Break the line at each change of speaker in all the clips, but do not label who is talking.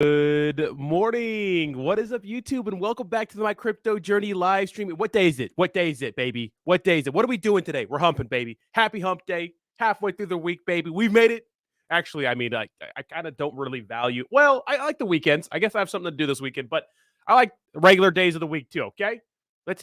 Good morning. What is up, YouTube? And welcome back to my crypto journey live stream. What day is it? What day is it, baby? What day is it? What are we doing today? We're humping, baby. Happy hump day. Halfway through the week, baby. We've made it. Actually, I mean, I kind of don't really value. Well, I like the weekends. I guess I have something to do this weekend, but I like regular days of the week too. Okay, let's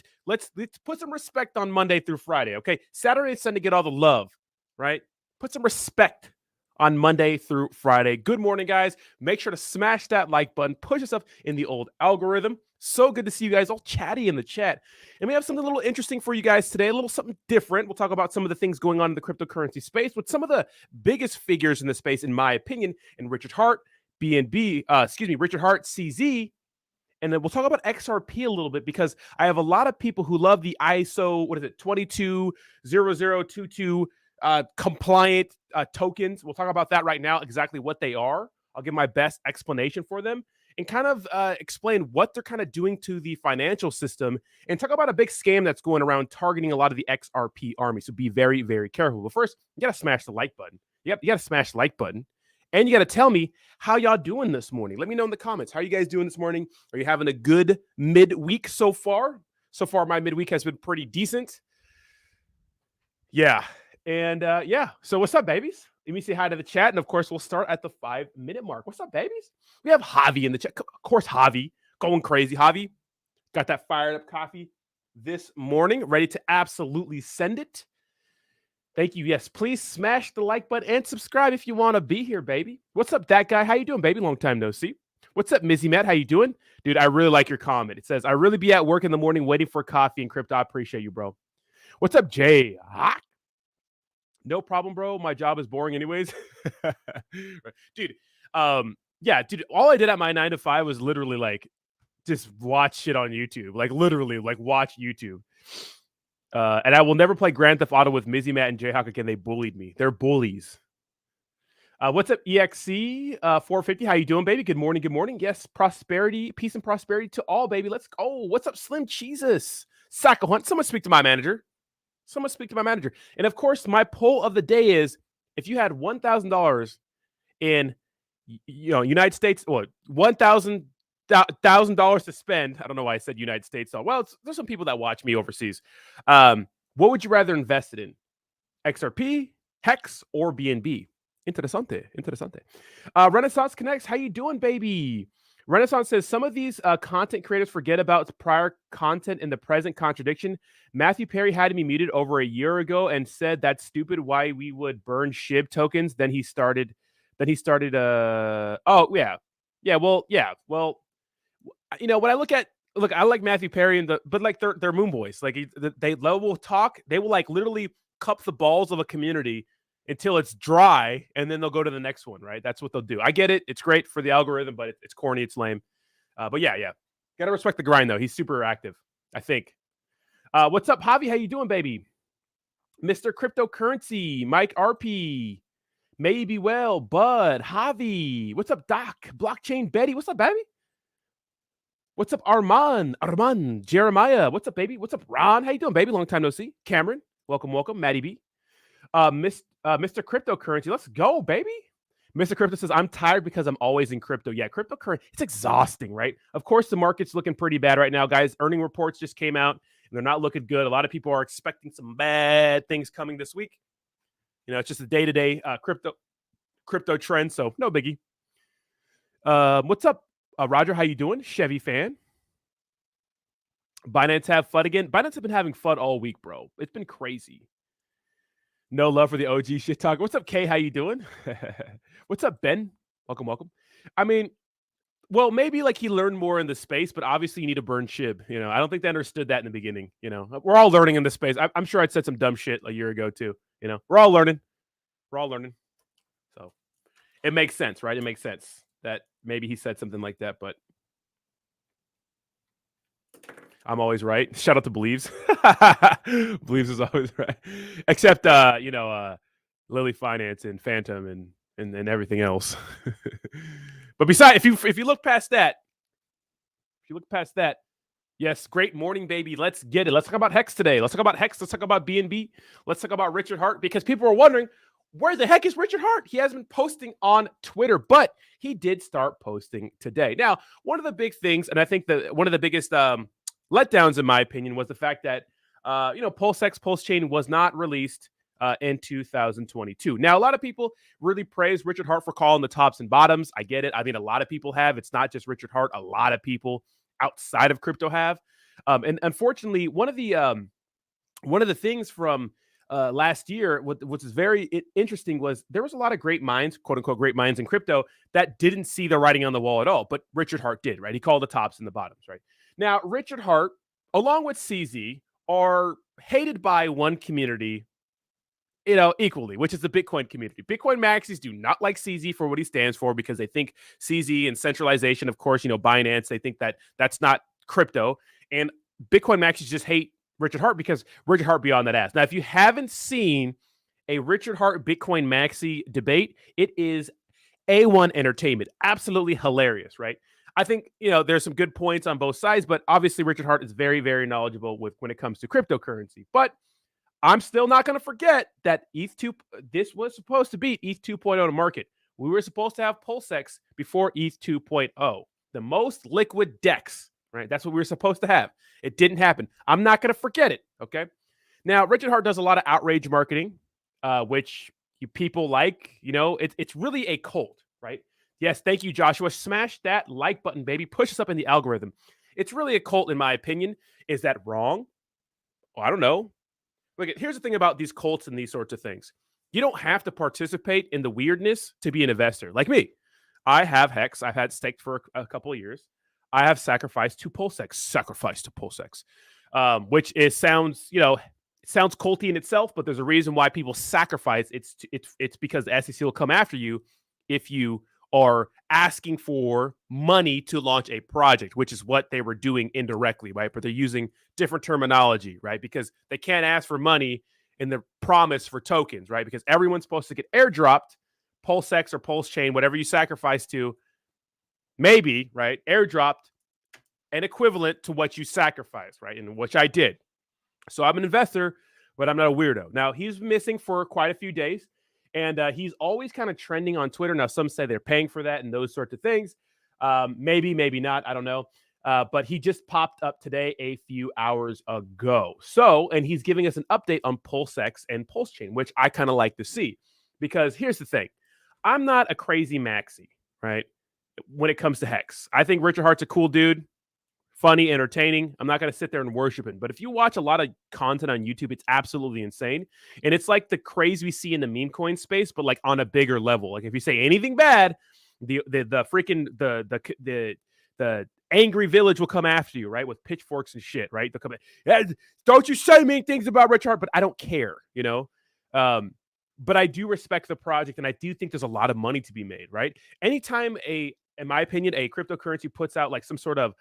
put some respect on Monday through Friday. Okay, Saturday and Sunday get all the love, right? Put some respect on Monday through Friday. Good morning, guys. Make sure to smash that like button. Push us up in the old algorithm. So good to see you guys all chatty in the chat. And we have something a little interesting for you guys today, a little something different. We'll talk about some of the things going on in the cryptocurrency space with some of the biggest figures in the space, in my opinion, and Richard Hart, Richard Hart, CZ. And then we'll talk about XRP a little bit because I have a lot of people who love the ISO, 220022 compliant tokens. We'll talk about that right now, exactly what they are. I'll give my best explanation for them and kind of explain what they're kind of doing to the financial system and talk about a big scam that's going around targeting a lot of the XRP army. So be very, very careful. But first, you got to smash the like button. Yep, you got to smash the like button. And you got to tell me how y'all doing this morning. Let me know in the comments. How are you guys doing this morning? Are you having a good midweek so far? So far, my midweek has been pretty decent. Yeah. And so what's up, babies? Let me say hi to the chat. And of course, we'll start at the 5-minute mark. What's up, babies? We have Javi in the chat. Of course, Javi going crazy. Javi got that fired up coffee this morning, ready to absolutely send it. Thank you. Yes, please smash the like button and subscribe if you want to be here, baby. What's up, that guy? How you doing, baby? Long time no see. What's up, Mizzy Matt? How you doing? Dude, I really like your comment. It says, I really be at work in the morning waiting for coffee and crypto. I appreciate you, bro. What's up, Jay? No problem, bro. My job is boring anyways. Dude, dude, all I did at my 9 to 5 was literally like just watch shit on YouTube. Like literally, like watch YouTube. And I will never play Grand Theft Auto with Mizzy Matt and Jayhawk again. They bullied me. They're bullies. What's up, EXC 450? How you doing, baby? Good morning. Good morning. Yes, prosperity, peace and prosperity to all, baby. Let's go. What's up, Slim Jesus? Sackle Hunt. Someone speak to my manager. Someone speak to my manager. And of course, my poll of the day is: if you had $1,000 in, United States, or $1,000 to spend. I don't know why I said United States. So, well, there's some people that watch me overseas. What would you rather invest it in? XRP, Hex, or BNB? Interesante. Renaissance Connects. How you doing, baby? Renaissance says some of these content creators forget about prior content in the present contradiction. Matthew Perry had me muted over a year ago and said that's stupid. Why we would burn SHIB tokens? Then he started. Well, when I look, I like Matthew Perry but like they're moon boys. Like they will talk. They will like literally cup the balls of a community until it's dry, and then they'll go to the next one, right? That's what they'll do. I get it. It's great for the algorithm, but it's corny. It's lame. But yeah. Got to respect the grind, though. He's super active, I think. What's up, Javi? How you doing, baby? Mr. Cryptocurrency, Mike RP. Maybe well, Bud, Javi. What's up, Doc? Blockchain Betty. What's up, baby? What's up, Armand, Jeremiah. What's up, baby? What's up, Ron? How you doing, baby? Long time no see. Cameron, welcome. Maddie B. Mr. Cryptocurrency, let's go, baby. Mr. Crypto says, I'm tired because I'm always in crypto. Yeah, cryptocurrency, it's exhausting, right? Of course, the market's looking pretty bad right now, guys. Earning reports just came out, and they're not looking good. A lot of people are expecting some bad things coming this week. It's just a day-to-day crypto trend, so no biggie. What's up, Roger? How you doing? Chevy fan. Binance have FUD again. Binance have been having FUD all week, bro. It's been crazy. No love for the OG shit talk. What's up, Kay? How you doing? What's up, Ben? Welcome. I mean, well, maybe like he learned more in the space, but obviously you need to burn SHIB. I don't think they understood that in the beginning. We're all learning in this space. I'm sure I'd said some dumb shit a year ago too. We're all learning. So it makes sense, right? It makes sense that maybe he said something like that, but I'm always right. Shout out to Believes. Believes is always right. Except, Lily Finance and Phantom and everything else. But besides, if you look past that, yes, great morning, baby. Let's get it. Let's talk about Hex today. Let's talk about Hex. Let's talk about BNB. Let's talk about Richard Hart, because people are wondering, where the heck is Richard Hart? He hasn't been posting on Twitter, but he did start posting today. Now, one of the big things, and I think that one of the biggest letdowns, in my opinion, was the fact that PulseX Pulse Chain was not released in 2022. Now, a lot of people really praise Richard Hart for calling the tops and bottoms. I get it. I mean, a lot of people have. It's not just Richard Hart. A lot of people outside of crypto have. And unfortunately, one of the things from last year, which is very interesting, was there was a lot of great minds, quote unquote, great minds in crypto that didn't see the writing on the wall at all. But Richard Hart did, right? He called the tops and the bottoms, right? Now, Richard Hart, along with CZ, are hated by one community, equally, which is the Bitcoin community. Bitcoin maxis do not like CZ for what he stands for because they think CZ and centralization, of course, Binance, they think that that's not crypto. And Bitcoin maxis just hate Richard Hart because Richard Hart beyond that ass. Now, if you haven't seen a Richard Hart Bitcoin maxi debate, it is A1 entertainment. Absolutely hilarious, right? I think, there's some good points on both sides, but obviously Richard Hart is very, very knowledgeable when it comes to cryptocurrency. But I'm still not going to forget that this was supposed to be ETH 2.0 to market. We were supposed to have PulseX before ETH 2.0, the most liquid DEX, right? That's what we were supposed to have. It didn't happen. I'm not going to forget it, okay? Now, Richard Hart does a lot of outrage marketing, which people like. It's really a cult, right? Yes, thank you, Joshua. Smash that like button, baby. Push us up in the algorithm. It's really a cult, in my opinion. Is that wrong? Well, I don't know. Look, here's the thing about these cults and these sorts of things. You don't have to participate in the weirdness to be an investor. Like me, I have Hex. I've had staked for a couple of years. I have sacrificed to PulseX, which sounds culty in itself, but there's a reason why people sacrifice. It's because the SEC will come after you if you are asking for money to launch a project, which is what they were doing indirectly, right? But they're using different terminology, right? Because they can't ask for money in the promise for tokens, right? Because everyone's supposed to get airdropped, PulseX or Pulse Chain, whatever you sacrifice to, maybe, right? Airdropped an equivalent to what you sacrificed, right? And which I did. So I'm an investor, but I'm not a weirdo. Now, he's missing for quite a few days. And he's always kind of trending on Twitter. Now, some say they're paying for that and those sorts of things. Maybe, maybe not. I don't know. But he just popped up today a few hours ago. And he's giving us an update on PulseX and Pulse Chain, which I kind of like to see. Because here's the thing. I'm not a crazy maxi, right? When it comes to Hex. I think Richard Hart's a cool dude. Funny, entertaining. I'm not going to sit there and worship him. But if you watch a lot of content on YouTube, it's absolutely insane. And it's like the craze we see in the meme coin space, but like on a bigger level. Like if you say anything bad, the angry village will come after you, right? With pitchforks and shit, right? They'll come in, don't you say mean things about Richard Hart, but I don't care, But I do respect the project, and I do think there's a lot of money to be made, right? Anytime in my opinion, a cryptocurrency puts out like some sort of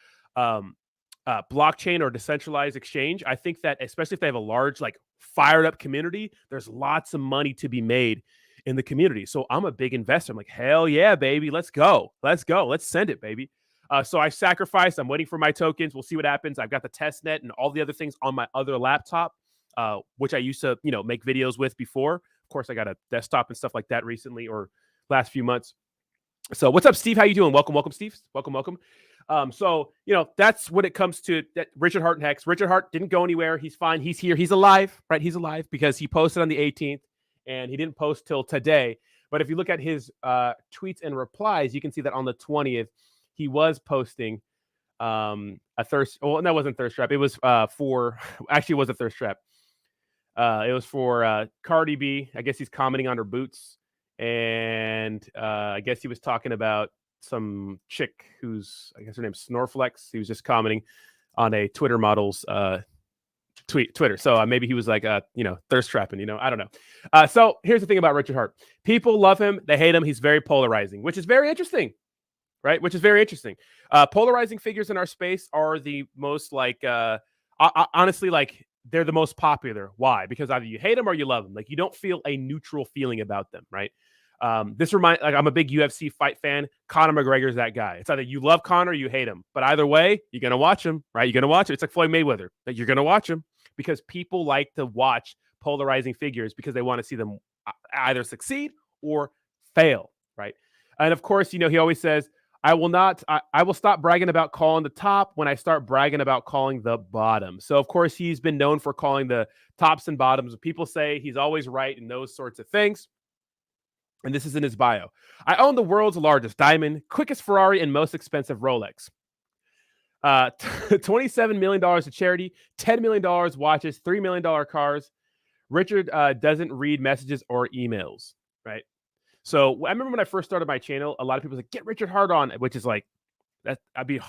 blockchain or decentralized exchange, I think that especially if they have a large, like fired up community, there's lots of money to be made in the community. So I'm a big investor. I'm like, hell yeah, baby. Let's go. Let's send it, baby. So I sacrificed. I'm waiting for my tokens. We'll see what happens. I've got the test net and all the other things on my other laptop, which I used to, make videos with before. Of course, I got a desktop and stuff like that recently or last few months. So what's up, Steve? How you doing? Welcome, Steve. Welcome. So, that's when it comes to that Richard Hart and Hex. Richard Hart didn't go anywhere. He's fine. He's here. He's alive, right? He's alive because he posted on the 18th and he didn't post till today. But if you look at his tweets and replies, you can see that on the 20th, he was posting a thirst. Well, that wasn't thirst trap. It was it was a thirst trap. It was for Cardi B. I guess he's commenting on her boots. And I guess he was talking about some chick who's, I guess her name's Snorflex. He was just commenting on a Twitter model's Twitter. So maybe he was like, thirst trapping, I don't know. So here's the thing about Richard Hart. People love him. They hate him. He's very polarizing, which is very interesting, right? Polarizing figures in our space are the most honestly, like they're the most popular. Why? Because either you hate them or you love them. Like you don't feel a neutral feeling about them, right? I'm a big UFC fight fan. Conor McGregor's that guy. It's either you love Conor or you hate him. But either way, you're going to watch him, right? You're going to watch it. It's like Floyd Mayweather. That you're going to watch him because people like to watch polarizing figures because they want to see them either succeed or fail, right? And of course, he always says, I will stop bragging about calling the top when I start bragging about calling the bottom. So of course, he's been known for calling the tops and bottoms. People say he's always right in those sorts of things. And this is in his bio. I own the world's largest diamond, quickest Ferrari, and most expensive Rolex. $27 million to charity, $10 million watches, $3 million cars. Richard doesn't read messages or emails, right? So I remember when I first started my channel, a lot of people said, get Richard Hart on, which is like, I'd be,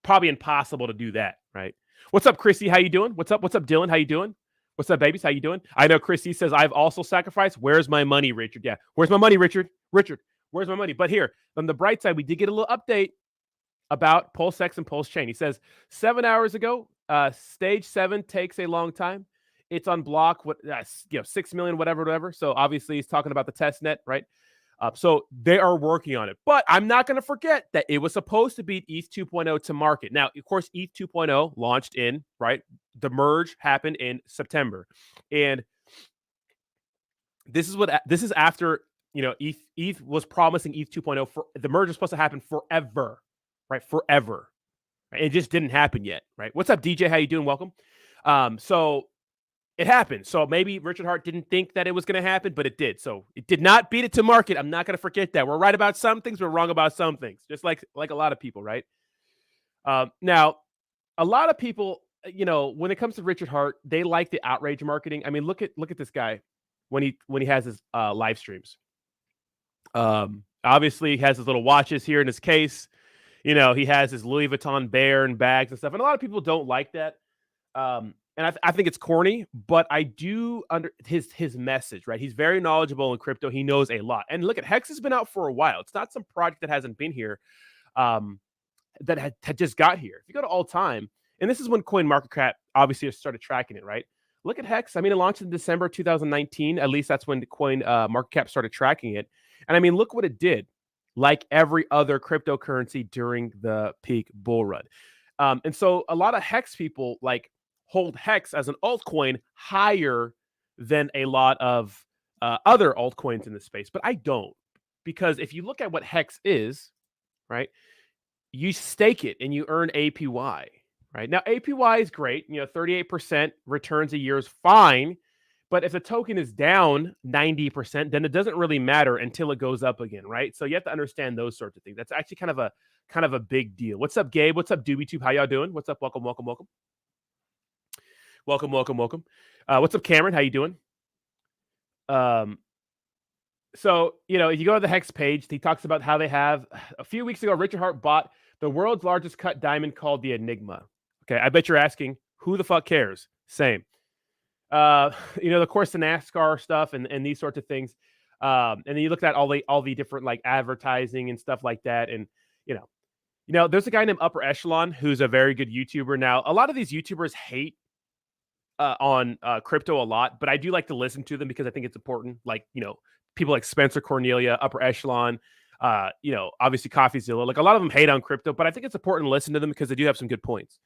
probably impossible to do that, right? What's up, Chrissy? How you doing? What's up, Dylan? How you doing? What's up, babies? How you doing? I know Chrissy says, I've also sacrificed. Where's my money, Richard? Yeah. Where's my money, Richard? Richard, where's my money? But here, on the bright side, we did get a little update about Pulse X and Pulse Chain. He says, 7 hours ago, stage 7 takes a long time. It's on block, 6 million, whatever. So obviously he's talking about the test net, right? So they are working on it. But I'm not going to forget that it was supposed to beat ETH 2.0 to market. Now, of course, ETH 2.0 launched in, right? The merge happened in September. And this is after, ETH was promising ETH 2.0 for the merge was supposed to happen forever, right? Forever. Right? It just didn't happen yet, right? What's up, DJ? How you doing? Welcome. So it happened. So maybe Richard Hart didn't think that it was going to happen, but it did. So it did not beat it to market. I'm not going to forget that. We're right about some things. We're wrong about some things, just like a lot of people, right? Now, a lot of people, when it comes to Richard Hart, they like the outrage marketing. I mean, look at this guy when he has his live streams. Obviously, he has his little watches here in his case. He has his Louis Vuitton bear and bags and stuff. And a lot of people don't like that. And I think it's corny, but I do under his message, right? He's very knowledgeable in crypto. He knows a lot. And look, Hex has been out for a while. It's not some project that hasn't been here, that had just got here. If you go to all time, and this is when CoinMarketCap obviously started tracking it, right? Look at Hex. I mean, it launched in December 2019. At least that's when the CoinMarketCap started tracking it. And I mean, look what it did. Like every other cryptocurrency during the peak bull run. And so a lot of Hex people hold Hex as an altcoin higher than a lot of other altcoins in the space. But I don't, because if you look at what Hex is, right, you stake it and you earn APY, right? Now, APY is great. 38% returns a year is fine. But if the token is down 90%, then it doesn't really matter until it goes up again, right? So you have to understand those sorts of things. That's actually kind of a big deal. What's up, Gabe? What's up, DoobieTube? How y'all doing? What's up? Welcome. Welcome. What's up, Cameron? How you doing? So, if you go to the Hex page, he talks about how they have, a few weeks ago, Richard Hart bought the world's largest cut diamond called the Enigma. Okay, I bet you're asking, who the fuck cares? Same. Of course, the NASCAR stuff and these sorts of things. And then you look at all the different advertising and stuff like that. And, there's a guy named Upper Echelon who's a very good YouTuber. Now, a lot of these YouTubers hate on crypto a lot, but I do like to listen to them because I think it's important. People like Spencer Cornelia, Upper Echelon, obviously CoffeeZilla. A lot of them hate on crypto, but I think it's important to listen to them because they do have some good points.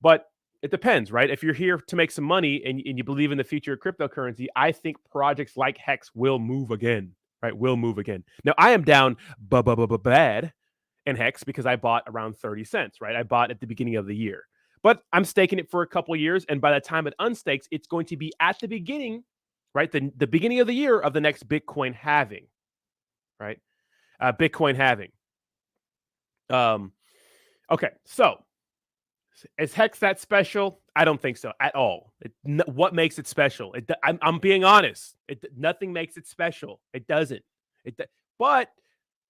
But it depends, right? If you're here to make some money and you believe in the future of cryptocurrency, I think projects like Hex will move again, right? Will move again. Now, I am down bad in Hex because I bought around 30 cents, right? I bought at the beginning of the year. But I'm staking it for a couple of years, and by the time it unstakes, it's going to be at the beginning, right? The beginning of the year of the next Bitcoin halving, right? Bitcoin halving. Okay, so is Hex that special? I don't think so at all. What makes it special? I'm being honest. Nothing makes it special. It doesn't. But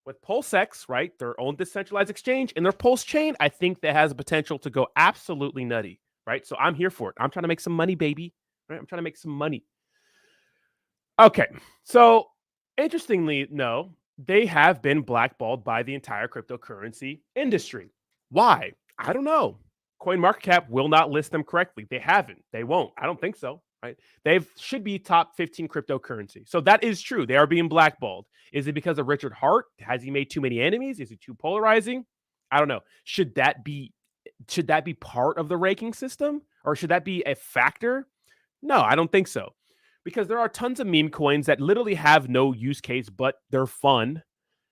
with PulseX, right, their own decentralized exchange and their Pulse chain, I think that has a potential to go absolutely nutty, right? So I'm here for it. I'm trying to make some money, baby. Right? I'm trying to make some money. Okay, so interestingly, no, they have been blackballed by the entire cryptocurrency industry. Why? I don't know. CoinMarketCap will not list them correctly. They haven't. They won't. I don't think so. Right? They should be top 15 cryptocurrency. So that is true. They are being blackballed. Is it because of Richard Hart? Has he made too many enemies? Is he too polarizing? I don't know. Should that be part of the ranking system, or should that be a factor? No, I don't think so. because there are tons of meme coins that literally have no use case, but they're fun,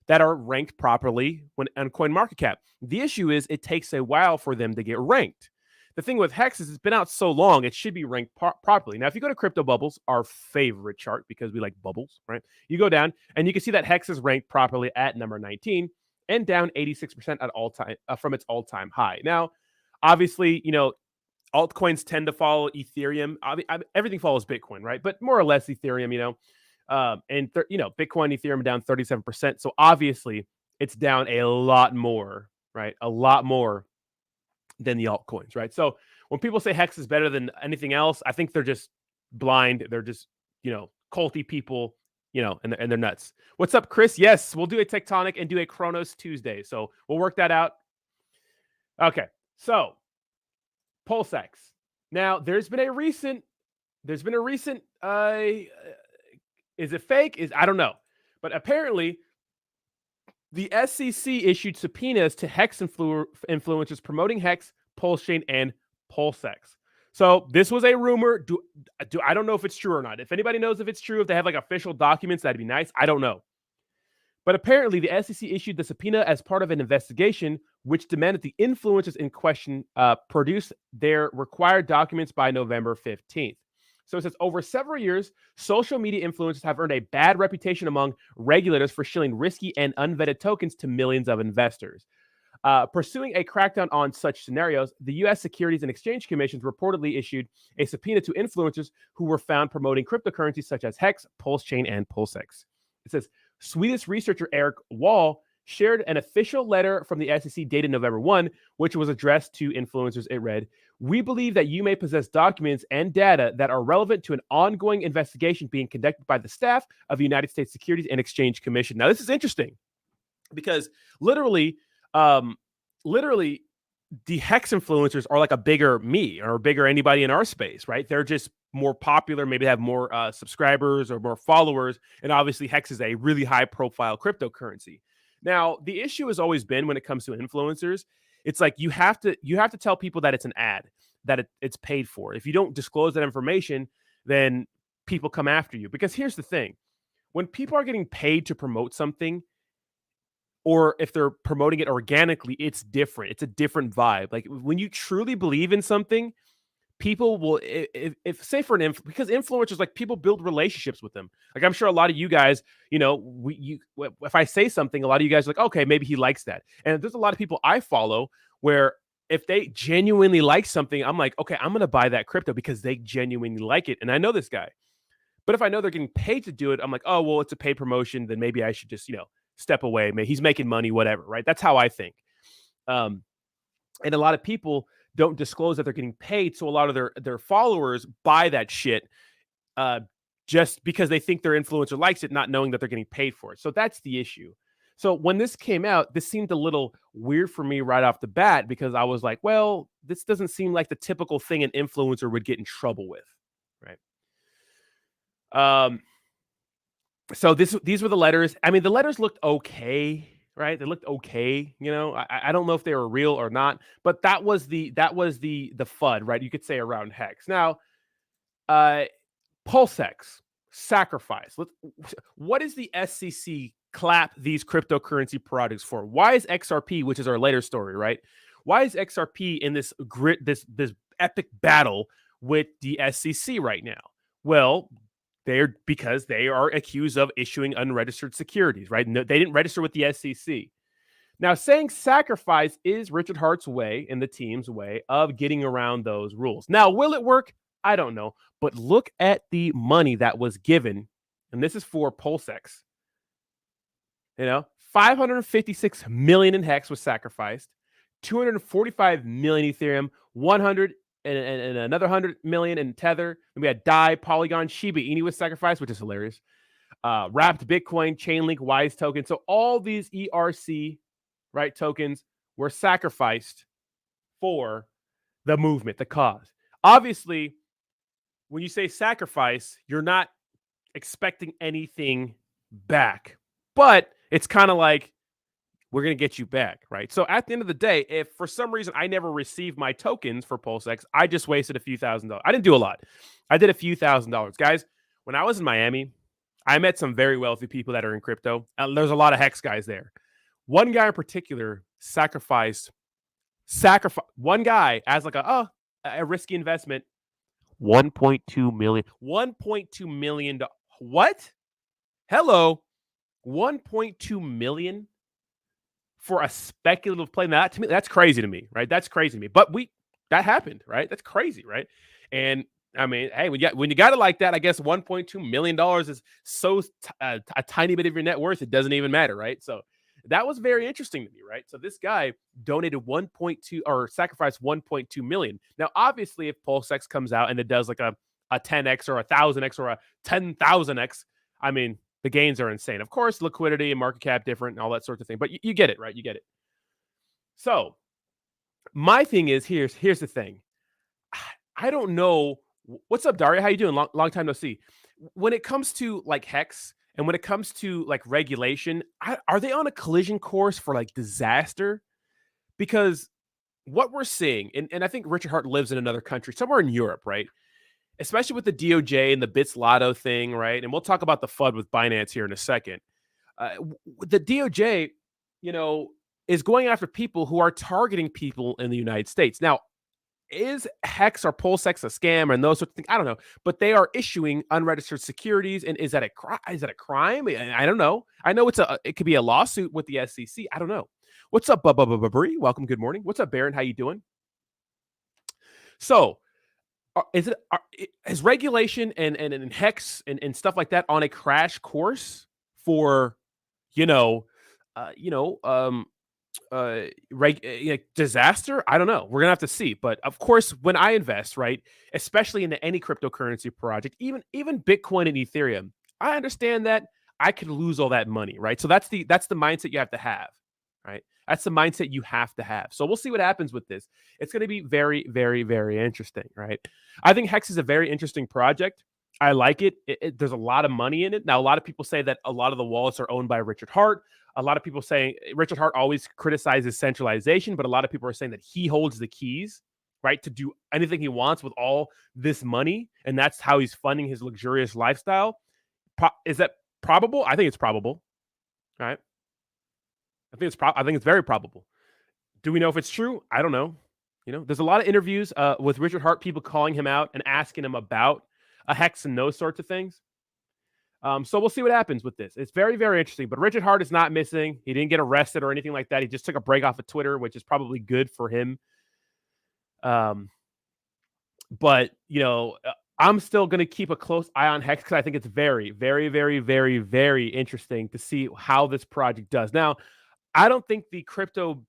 that are ranked properly when on CoinMarketCap. The issue is it takes a while for them to get ranked. The thing with Hex is it's been out so long, it should be ranked properly. Now, if you go to Crypto Bubbles, our favorite chart, because we like bubbles, right? You go down and you can see that Hex is ranked properly at number 19 and down 86% at all time from its all-time high. Now, obviously, altcoins tend to follow Ethereum. Everything follows Bitcoin, right? But more or less Ethereum, Bitcoin, Ethereum down 37%. So obviously it's down a lot more, right? A lot more than the altcoins, right? So when people say Hex is better than anything else, I think they're just blind. They're just, culty people, and they're nuts. What's up, Chris? Yes, we'll do a Tectonic and do a Chronos Tuesday. So we'll work that out. Okay. So PulseX. Now there's been a recent, is it fake? I don't know. But apparently the SEC issued subpoenas to Hex influencers promoting Hex, PulseChain, and PulseX. So this was a rumor. I don't know if it's true or not. If anybody knows if it's true, if they have like official documents, that'd be nice. I don't know. But apparently the SEC issued the subpoena as part of an investigation which demanded the influencers in question produce their required documents by November 15th. So it says, over several years, social media influencers have earned a bad reputation among regulators for shilling risky and unvetted tokens to millions of investors. Pursuing a crackdown on such scenarios, the U.S. Securities and Exchange Commission reportedly issued a subpoena to influencers who were found promoting cryptocurrencies such as Hex, PulseChain, and PulseX. It says, Swedish researcher Eric Wall shared an official letter from the SEC dated November 1, which was addressed to influencers. It read, we believe that you may possess documents and data that are relevant to an ongoing investigation being conducted by the staff of the United States Securities and Exchange Commission. Now, this is interesting because literally, the Hex influencers are like a bigger me or bigger anybody in our space, right? They're just more popular, maybe have more subscribers or more followers. And obviously Hex is a really high profile cryptocurrency. Now, the issue has always been when it comes to influencers, it's like you have to tell people that it's an ad, that it's paid for. If you don't disclose that information, then people come after you. Because here's the thing. When people are getting paid to promote something, or if they're promoting it organically, it's different. It's a different vibe. Like when you truly believe in something, people will, if say for because influencers, like people build relationships with them. Like I'm sure a lot of you guys, if I say something, a lot of you guys are like, okay, maybe he likes that. And there's a lot of people I follow where if they genuinely like something, I'm like, okay, I'm going to buy that crypto because they genuinely like it. And I know this guy. But if I know they're getting paid to do it, I'm like, oh, well, it's a paid promotion. Then maybe I should just, step away. Maybe he's making money, whatever, right? That's how I think. And a lot of people don't disclose that they're getting paid. So a lot of their followers buy that shit just because they think their influencer likes it, not knowing that they're getting paid for it. So that's the issue. So when this came out, this seemed a little weird for me right off the bat because I was like, well, this doesn't seem like the typical thing an influencer would get in trouble with, right? So these were the letters. I mean, the letters looked okay, right? They looked okay. I don't know if they were real or not, but that was the FUD, right? You could say around Hex. Now, PulseX, sacrifice. What is the SEC clap these cryptocurrency products for? Why is XRP, which is our later story, right? Why is XRP in this epic battle with the SEC right now? Well, because they are accused of issuing unregistered securities, right? No, they didn't register with the SEC. Now, saying sacrifice is Richard Hart's way and the team's way of getting around those rules. Now, will it work? I don't know. But look at the money that was given, and this is for PulseX. 556 million in Hex was sacrificed, 245 million Ethereum, 100 and another 100 million in Tether. And we had DAI, Polygon, Shiba Inu was sacrificed, which is hilarious. Wrapped Bitcoin, Chainlink, Wise token. So all these ERC, right, tokens were sacrificed for the movement, the cause. Obviously, when you say sacrifice, you're not expecting anything back. But it's kind of like, we're going to get you back, right? So at the end of the day, if for some reason I never received my tokens for PulseX, I just wasted a few $1,000s. I didn't do a lot. I did a few $1,000s. Guys, When I was in Miami, I met some very wealthy people that are in crypto. There's a lot of Hex guys there. One guy in particular sacrificed one guy as like a risky investment. 1.2 million. 1.2 million. What? Hello. 1.2 million for a speculative play. Now, to me, that's crazy to me, right? That's crazy to me. But that happened, right? That's crazy, right? And I mean, hey, when you got it like that, I guess $1.2 million is so a tiny bit of your net worth, it doesn't even matter, right? So that was very interesting to me, right? So this guy donated 1.2 or sacrificed 1.2 million. Now, obviously, if PulseX comes out and it does like a 10x or a 1000x or a 10,000x, I mean, the gains are insane. Of course, liquidity and market cap different and all that sort of thing, but you get it, right? You get it. So my thing is, here's the thing. I don't know. What's up, Daria? How you doing? Long time no see. When it comes to like Hex and when it comes to like regulation, are they on a collision course for like disaster? Because what we're seeing, and I think Richard Hart lives in another country, somewhere in Europe, right? Especially with the DOJ and the Bits Lotto thing, right? And we'll talk about the FUD with Binance here in a second. The DOJ, is going after people who are targeting people in the United States. Now, is Hex or PulseX a scam and those sorts of things? I don't know, but they are issuing unregistered securities, and is that a crime? Is that a crime? I don't know. I know it could be a lawsuit with the SEC. I don't know. What's up, Bree? Welcome. Good morning. What's up, Baron? How you doing? So, is regulation and Hex and stuff like that on a crash course for disaster? I don't know. We're gonna have to see. But of course, when I invest, right, especially into any cryptocurrency project, even Bitcoin and Ethereum, I understand that I could lose all that money, right? So that's the mindset you have to have, right? That's the mindset you have to have. So we'll see what happens with this. It's going to be very, very, very interesting, right? I think Hex is a very interesting project. I like it. There's a lot of money in it. Now, a lot of people say that a lot of the wallets are owned by Richard Hart. A lot of people saying Richard Hart always criticizes centralization, but a lot of people are saying that he holds the keys, right, to do anything he wants with all this money, and that's how he's funding his luxurious lifestyle. Is that probable? I think it's probable, right? I think it's very probable. Do we know if it's true? I don't know. There's a lot of interviews with Richard Hart, people calling him out and asking him about a Hex and those sorts of things. So we'll see what happens with this. It's very, very interesting. But Richard Hart is not missing. He didn't get arrested or anything like that. He just took a break off of Twitter, which is probably good for him. But I'm still going to keep a close eye on Hex because I think it's very, very, very, very, very interesting to see how this project does. Now, I don't think the crypto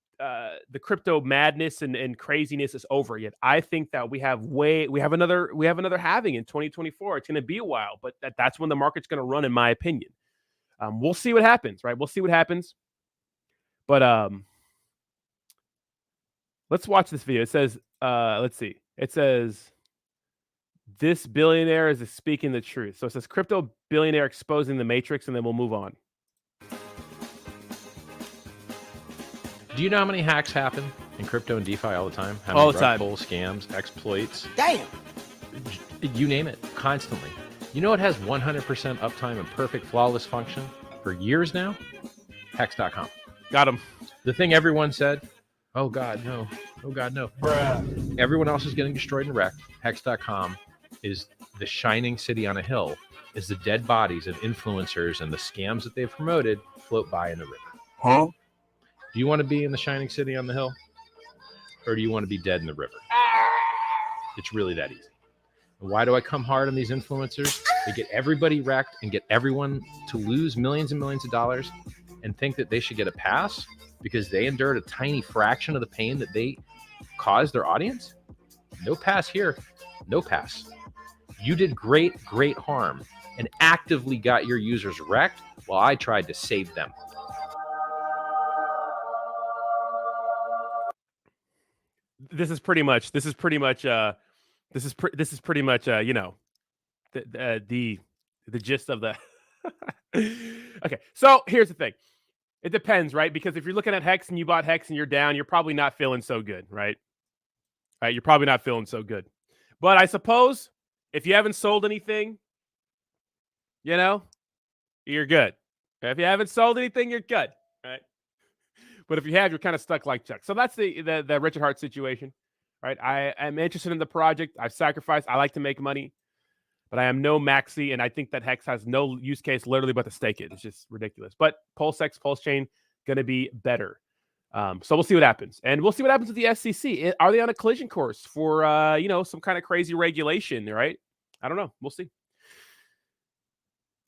madness and craziness is over yet. I think that we have another halving in 2024. It's going to be a while, but that's when the market's going to run, in my opinion. We'll see what happens, right? We'll see what happens. But let's watch this video. It says, let's see. It says, this billionaire is speaking the truth. So it says crypto billionaire exposing the matrix, and then we'll move on.
Do you know how many hacks happen in crypto and DeFi all the time? How
all
many
the time.
Pull, scams, exploits?
Damn.
You name it, constantly. You know what has 100% uptime and perfect flawless function for years now? Hex.com.
Got him.
The thing everyone said, oh God, no. Oh God, no.
Bruh.
Everyone else is getting destroyed and wrecked. Hex.com is the shining city on a hill, as the dead bodies of influencers and the scams that they've promoted float by in the river.
Huh?
Do you want to be in the shining city on the hill? Or do you want to be dead in the river? It's really that easy. And why do I come hard on these influencers? They get everybody wrecked and get everyone to lose millions and millions of dollars and think that they should get a pass because they endured a tiny fraction of the pain that they caused their audience? No pass here. No pass. You did great, great harm and actively got your users wrecked while I tried to save them.
This is pretty much the gist of the okay. So here's the thing. It depends, right? Because if you're looking at Hex and you bought Hex and you're down, you're probably not feeling so good, right? Right? You're probably not feeling so good. But I suppose if you haven't sold anything, you know, you're good. If you haven't sold anything, you're good, right? But if you have, you're kind of stuck like Chuck. So that's the Richard Hart situation, right? I am interested in the project. I've sacrificed. I like to make money, but I am no maxi, and I think that Hex has no use case literally but to stake it. It's just ridiculous. But PulseX, Pulse Chain, going to be better. So we'll see what happens. And we'll see what happens with the SEC. Are they on a collision course for, some kind of crazy regulation, right? I don't know. We'll see.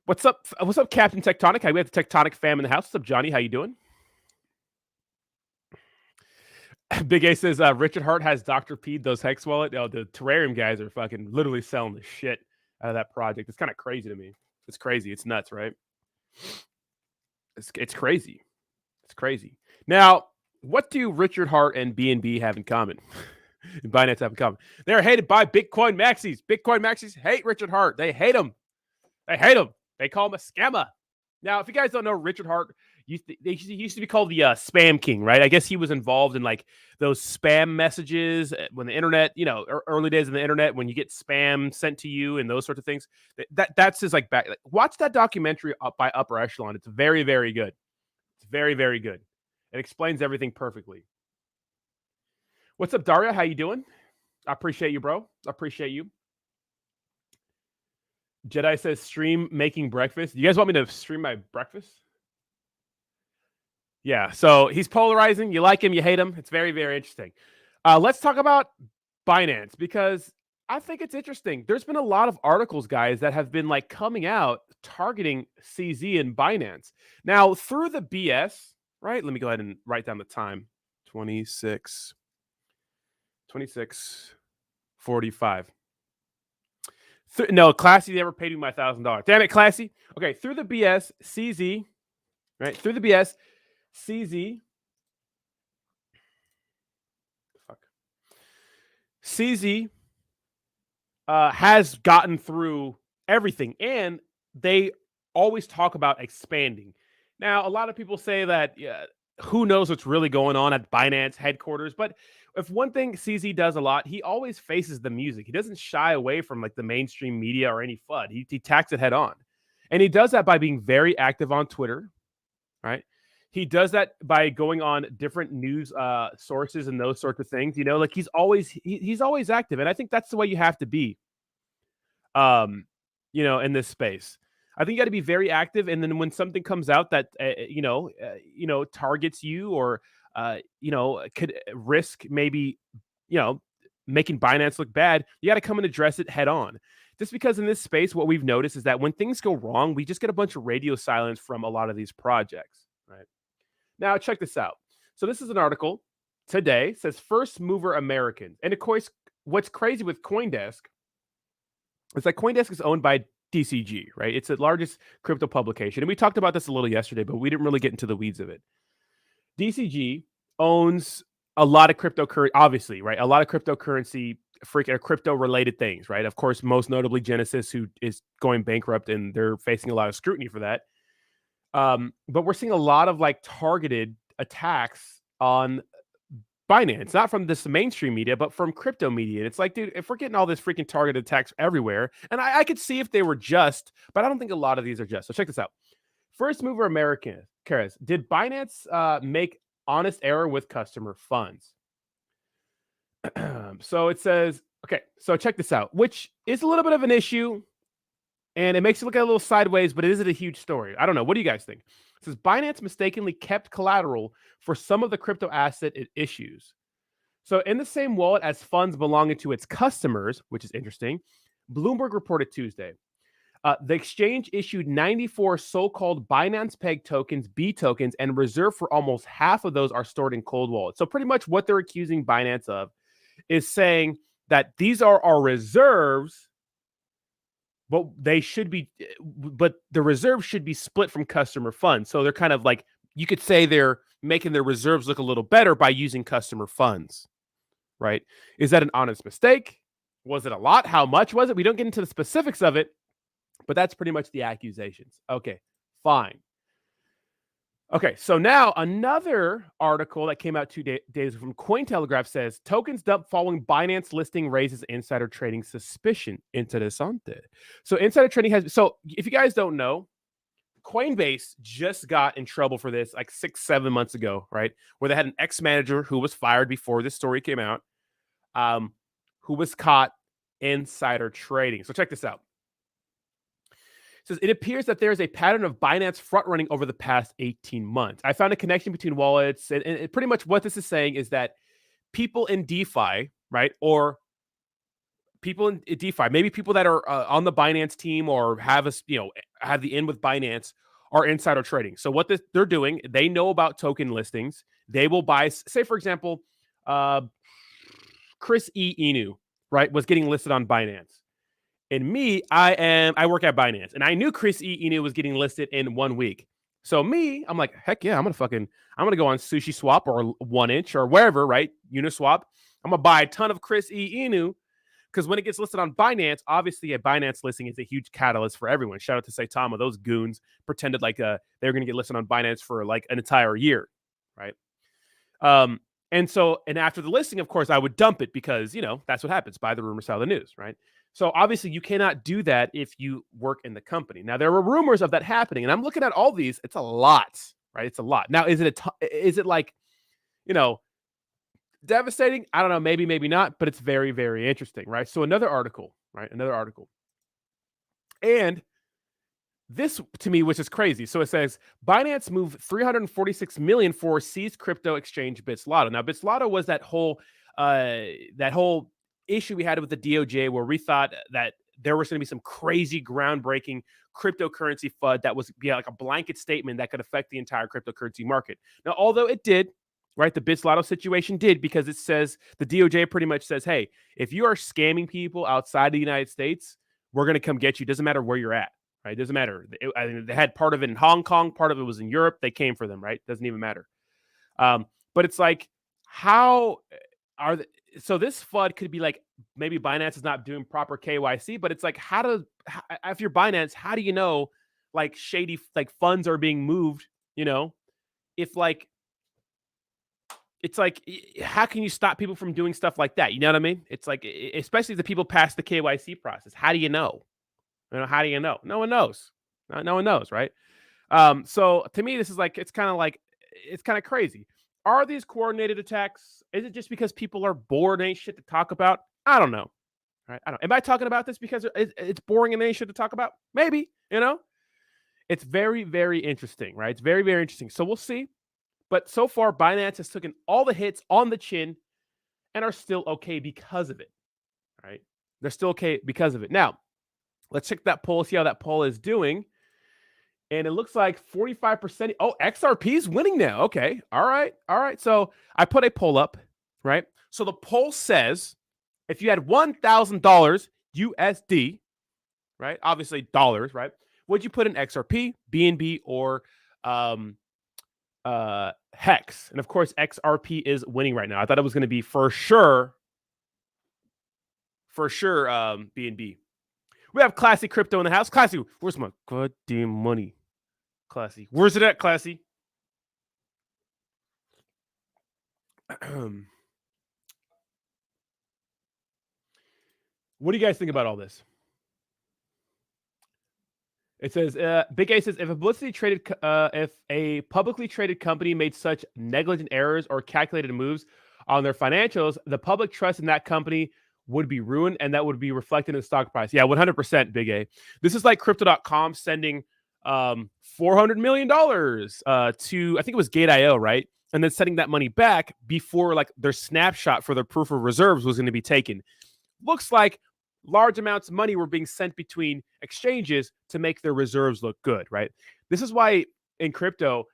What's up? What's up, Captain Tectonic? We have the Tectonic fam in the house. What's up, Johnny? How you doing? Big A says Richard Hart has Dr. P those Hex wallet. Oh, the Terrarium guys are fucking literally selling the shit out of that project. It's kind of crazy to me. It's crazy. It's nuts, right? It's crazy. It's crazy. Now, what do Richard Hart and BNB have in common? And Binance have in common. They're hated by Bitcoin maxis. Bitcoin maxis hate Richard Hart. They hate him. They hate him. They call him a scammer. Now, if you guys don't know, Richard Hart used to be called the spam king, right? I guess he was involved in like those spam messages when the internet, early days of the internet, when you get spam sent to you and those sorts of things. That's his like back. Watch that documentary by Upper Echelon. It's very, very good. It's very, very good. It explains everything perfectly. What's up, Daria? How you doing? I appreciate you, bro. I appreciate you. Jedi says stream making breakfast. You guys want me to stream my breakfast? Yeah, so he's polarizing. You like him, you hate him. It's very, very interesting. Let's talk about Binance because I think it's interesting. There's been a lot of articles, guys, that have been like coming out targeting CZ and Binance. Now, through the BS, right? Let me go ahead and write down the time. 26:45. No, Classy never paid me my $1,000. Damn it, Classy. Okay, through the BS, CZ, right? Through the BS, CZ. Fuck. CZ has gotten through everything, and they always talk about expanding. Now, a lot of people say that who knows what's really going on at Binance headquarters, but if one thing CZ does a lot, he always faces the music. He doesn't shy away from like the mainstream media or any FUD. He attacks it head on. And he does that by being very active on Twitter, right? He does that by going on different news sources and those sorts of things. Like he's always active. And I think that's the way you have to be, in this space. I think you got to be very active. And then when something comes out that, targets you or, could risk maybe, making Binance look bad, you got to come and address it head on. Just because in this space, what we've noticed is that when things go wrong, we just get a bunch of radio silence from a lot of these projects, right? Now, check this out. So this is an article today. It says First Mover Americans. And of course, what's crazy with CoinDesk is that CoinDesk is owned by DCG, right? It's the largest crypto publication. And we talked about this a little yesterday, but we didn't really get into the weeds of it. DCG owns a lot of cryptocurrency, obviously, right? A lot of cryptocurrency, crypto-related things, right? Of course, most notably Genesis, who is going bankrupt, and they're facing a lot of scrutiny for that. But we're seeing a lot of like targeted attacks on Binance, not from this mainstream media, but from crypto media. It's like, dude, if we're getting all this freaking targeted attacks everywhere, and I could see if they were just, but I don't think a lot of these are just. So check this out. First Mover American, Karis, did Binance make honest error with customer funds? So it says, okay, so check this out, which is a little bit of an issue, and it makes it look a little sideways, but it isn't a huge story. I don't know. What do you guys think? It says Binance mistakenly kept collateral for some of the crypto asset it issues. So in the same wallet as funds belonging to its customers, which is interesting, Bloomberg reported Tuesday. The exchange issued 94 so-called Binance Peg tokens, B tokens, and reserved for almost half of those are stored in cold wallets. So pretty much what they're accusing Binance of is saying that these are our reserves, but the reserves should be split from customer funds. So they're kind of like, you could say they're making their reserves look a little better by using customer funds, right? Is that an honest mistake? Was it a lot? How much was it? We don't get into the specifics of it, but that's pretty much the accusations. Okay, fine. Okay, so now another article that came out 2 days from Cointelegraph says tokens dump following Binance listing raises insider trading suspicion. Interesante. So insider trading has. So if you guys don't know, Coinbase just got in trouble for this like 6-7 months ago, right? Where they had an ex-manager who was fired before this story came out, who was caught insider trading. So check this out. It says, it appears that there is a pattern of Binance front-running over the past 18 months. I found a connection between wallets, and pretty much what this is saying is that people in DeFi, right, or people in DeFi, maybe people that are on the Binance team or have have the in with Binance are insider trading. So what they're doing, they know about token listings. They will buy, say for example, Chris E. Inu, right, was getting listed on Binance. And me, I work at Binance, and I knew Chris E. Inu was getting listed in 1 week. So me, I'm like, heck yeah, I'm gonna go on Sushi Swap or 1inch or wherever, right? Uniswap. I'm gonna buy a ton of Chris E. Inu because when it gets listed on Binance, obviously a Binance listing is a huge catalyst for everyone. Shout out to Saitama. Those goons pretended like they were gonna get listed on Binance for like an entire year, right? And after the listing, of course, I would dump it because, that's what happens. Buy the rumor, sell the news, right? So obviously you cannot do that if you work in the company. Now, there were rumors of that happening, and I'm looking at all these. It's a lot, right? It's a lot. Now, is it like, devastating? I don't know. Maybe, maybe not, but it's very, very interesting, right? So another article, right? Another article. And this to me, which is crazy. So it says Binance moved $346 million for seized crypto exchange Bitslotto. Now, Bitslotto was that whole issue we had with the DOJ where we thought that there was going to be some crazy groundbreaking cryptocurrency FUD that was like a blanket statement that could affect the entire cryptocurrency market. Now, although it did, right, the Bitslotto situation did, because it says the DOJ pretty much says, hey, if you are scamming people outside the United States, we're going to come get you. Doesn't matter where you're at. Right? It doesn't matter. They had part of it in Hong Kong, part of it was in Europe. They came for them, right? Doesn't even matter. But it's like, how are so this FUD could be like, maybe Binance is not doing proper KYC, but it's like, if you're Binance, how do you know like shady like funds are being moved? If like, it's like, how can you stop people from doing stuff like that? You know what I mean? It's like, especially if the people pass the KYC process. How do you know? How do you know? No one knows. No one knows, right? So to me, this is like, it's kind of crazy. Are these coordinated attacks? Is it just because people are bored and ain't shit to talk about? I don't know. Right? I don't. Am I talking about this because it's boring and ain't shit to talk about? Maybe. It's very, very interesting, right? It's very, very interesting. So we'll see. But so far, Binance has taken all the hits on the chin and are still okay because of it. Right? They're still okay because of it. Now, let's check that poll, see how that poll is doing. And it looks like 45%. Oh, XRP is winning now. Okay. All right. So I put a poll up, right? So the poll says if you had $1,000 USD, right? Obviously dollars, right? Would you put in XRP, BNB, or Hex? And of course, XRP is winning right now. I thought it was going to be for sure, BNB. We have Classy Crypto in the house. Classy, where's my goddamn money? Classy, where's it at, Classy? What do you guys think about all this? It says, Big A says, if a publicly traded company made such negligent errors or calculated moves on their financials, the public trust in that company would be ruined, and that would be reflected in the stock price. Yeah, 100%, Big A. This is like Crypto.com sending $400 million to, I think it was Gate.io, right? And then sending that money back before like their snapshot for their proof of reserves was going to be taken. Looks like large amounts of money were being sent between exchanges to make their reserves look good, right? This is why in crypto,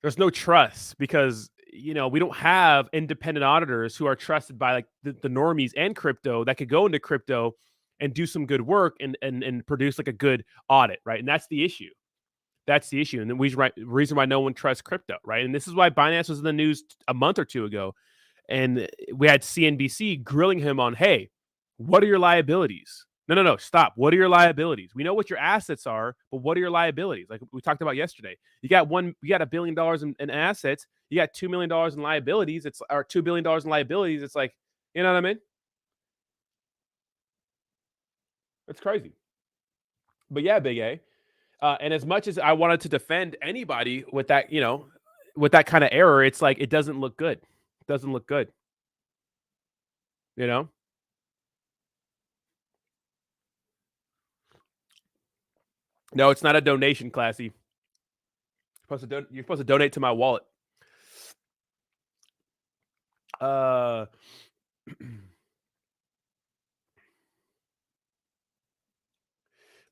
there's no trust, because we don't have independent auditors who are trusted by like the normies and crypto that could go into crypto and do some good work and produce like a good audit, right? And that's the issue. That's the issue. And the reason why no one trusts crypto, right? And this is why Binance was in the news a month or two ago. And we had CNBC grilling him on, hey, what are your liabilities? No. Stop. What are your liabilities? We know what your assets are, but what are your liabilities? Like we talked about yesterday. You got $1 billion in assets. You got $2 million in liabilities. Or $2 billion in liabilities. It's like, you know what I mean? It's crazy. But yeah, Big A. And as much as I wanted to defend anybody with that, with that kind of error, it's like it doesn't look good. It doesn't look good. You know? No, it's not a donation, Classy. You're supposed to donate to my wallet.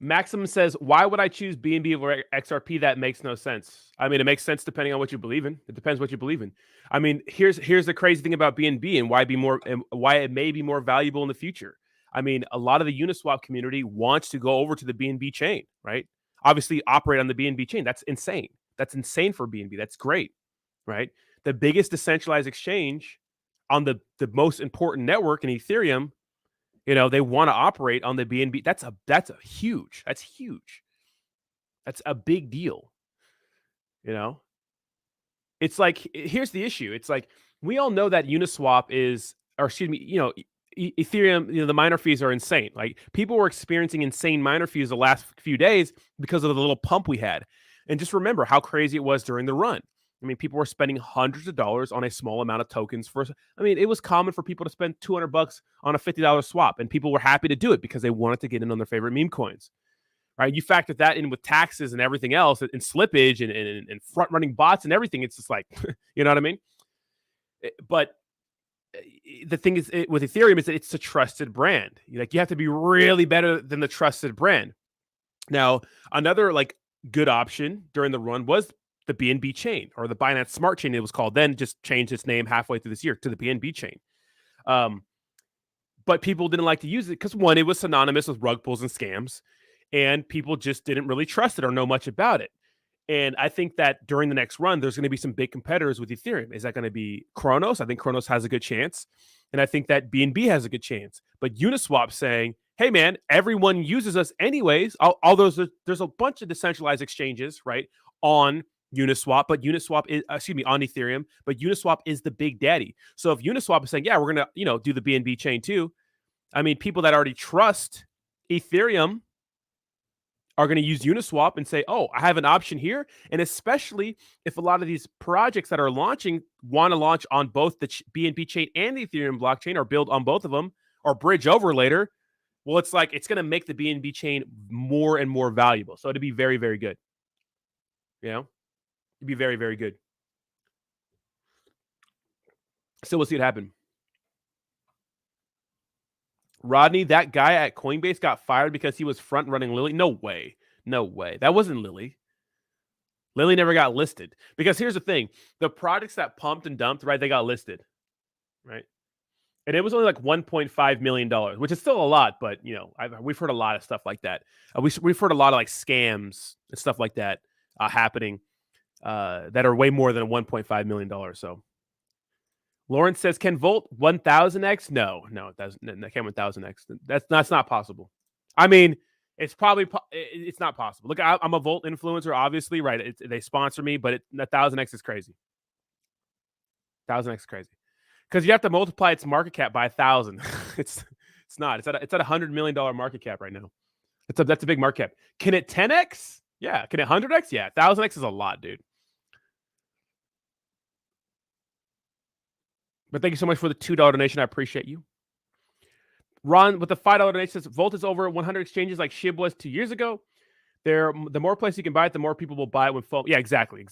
Maximum says, why would I choose BNB over XRP? That makes no sense. I mean, it makes sense depending on what you believe in. It depends what you believe in. I mean, here's the crazy thing about BNB and why it may be more valuable in the future. I mean, a lot of the Uniswap community wants to go over to the BNB chain, right? Obviously, operate on the BNB chain. That's insane. That's insane for BNB. That's great, right? The biggest decentralized exchange on the most important network in Ethereum. They want to operate on the BNB. That's huge. That's huge. That's a big deal. It's like, here's the issue. It's like, we all know that Uniswap Ethereum, the miner fees are insane. Like, people were experiencing insane miner fees the last few days because of the little pump we had. And just remember how crazy it was during the run. I mean, people were spending hundreds of dollars on a small amount of tokens. It was common for people to spend $200 on a $50 swap, and people were happy to do it because they wanted to get in on their favorite meme coins, right? You factor that in with taxes and everything else, and slippage and front running bots and everything. It's just like, you know what I mean? But the thing is, with Ethereum, is that it's a trusted brand. Like, you have to be really better than the trusted brand. Now, another good option during the run was the BNB chain, or the Binance Smart Chain, it was called then, just changed its name halfway through this year to the BNB chain. But people didn't like to use it because, one, it was synonymous with rug pulls and scams, and people just didn't really trust it or know much about it. And I think that during the next run, there's going to be some big competitors with Ethereum. Is that going to be Kronos? I think Kronos has a good chance. And I think that BNB has a good chance. But Uniswap saying, hey, man, everyone uses us anyways. Although there's a bunch of decentralized exchanges, right, on Uniswap, but Uniswap is, on Ethereum, but Uniswap is the big daddy. So if Uniswap is saying, yeah, we're going to, do the BNB chain too, I mean, people that already trust Ethereum are going to use Uniswap and say, oh, I have an option here. And especially if a lot of these projects that are launching want to launch on both the BNB chain and the Ethereum blockchain, or build on both of them, or bridge over later, well, it's like, it's going to make the BNB chain more and more valuable. So it'd be very, very good. It'd be very, very good. So we'll see what happens. Rodney, that guy at Coinbase got fired because he was front running Lily. No way. That wasn't Lily. Lily never got listed. Because here's the thing. The products that pumped and dumped, right, they got listed. Right? And it was only like $1.5 million, which is still a lot, but, we've heard a lot of stuff like that. We've heard a lot of scams and stuff like that happening that are way more than $1.5 million. So Lawrence says, can Volt 1000x? No, it doesn't. It can't 1000x. That's not possible. I mean, it's not possible. Look, I'm a Volt influencer, obviously, right? They sponsor me, but 1000x is crazy. 1000x is crazy because you have to multiply its market cap by 1,000. It's not. It's at $100 million market cap right now. That's a big market cap. Can it 10x? Yeah. Can it 100x? Yeah. 1000x is a lot, dude. But thank you so much for the $2 donation. I appreciate you. Ron, with the $5 donation, says Volt is over 100 exchanges like SHIB was 2 years ago. The more places you can buy it, the more people will buy it when FOMO. Yeah, exactly.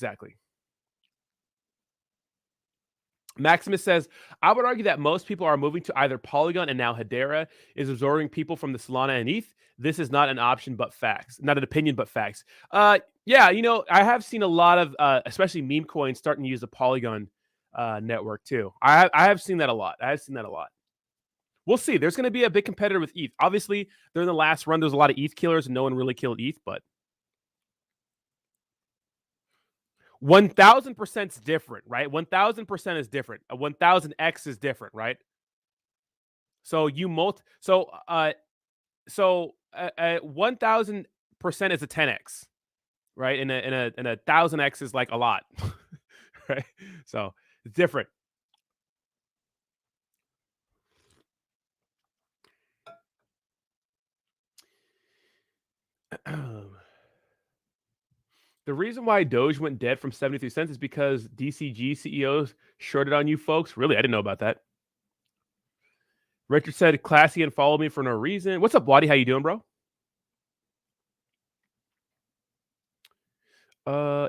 Maximus says, I would argue that most people are moving to either Polygon, and now Hedera is absorbing people from the Solana and ETH. This is not an option, but facts. Not an opinion, but facts. Yeah, I have seen a lot of, especially meme coins, starting to use the Polygon network too. I have seen that a lot. We'll see. There's going to be a big competitor with ETH. Obviously, during the last run, there's a lot of ETH killers, and no one really killed ETH, but 1,000% is different, right? 1,000% is different. 1,000x is different, right? So So 1,000% is a 10x, right? And a 1,000x is like a lot, right? So it's different. The reason why Doge went dead from 73 cents is because DCG CEOs shorted on you folks. Really, I didn't know about that. Richard said, classy and follow me for no reason. What's up, Waddy? How you doing, bro?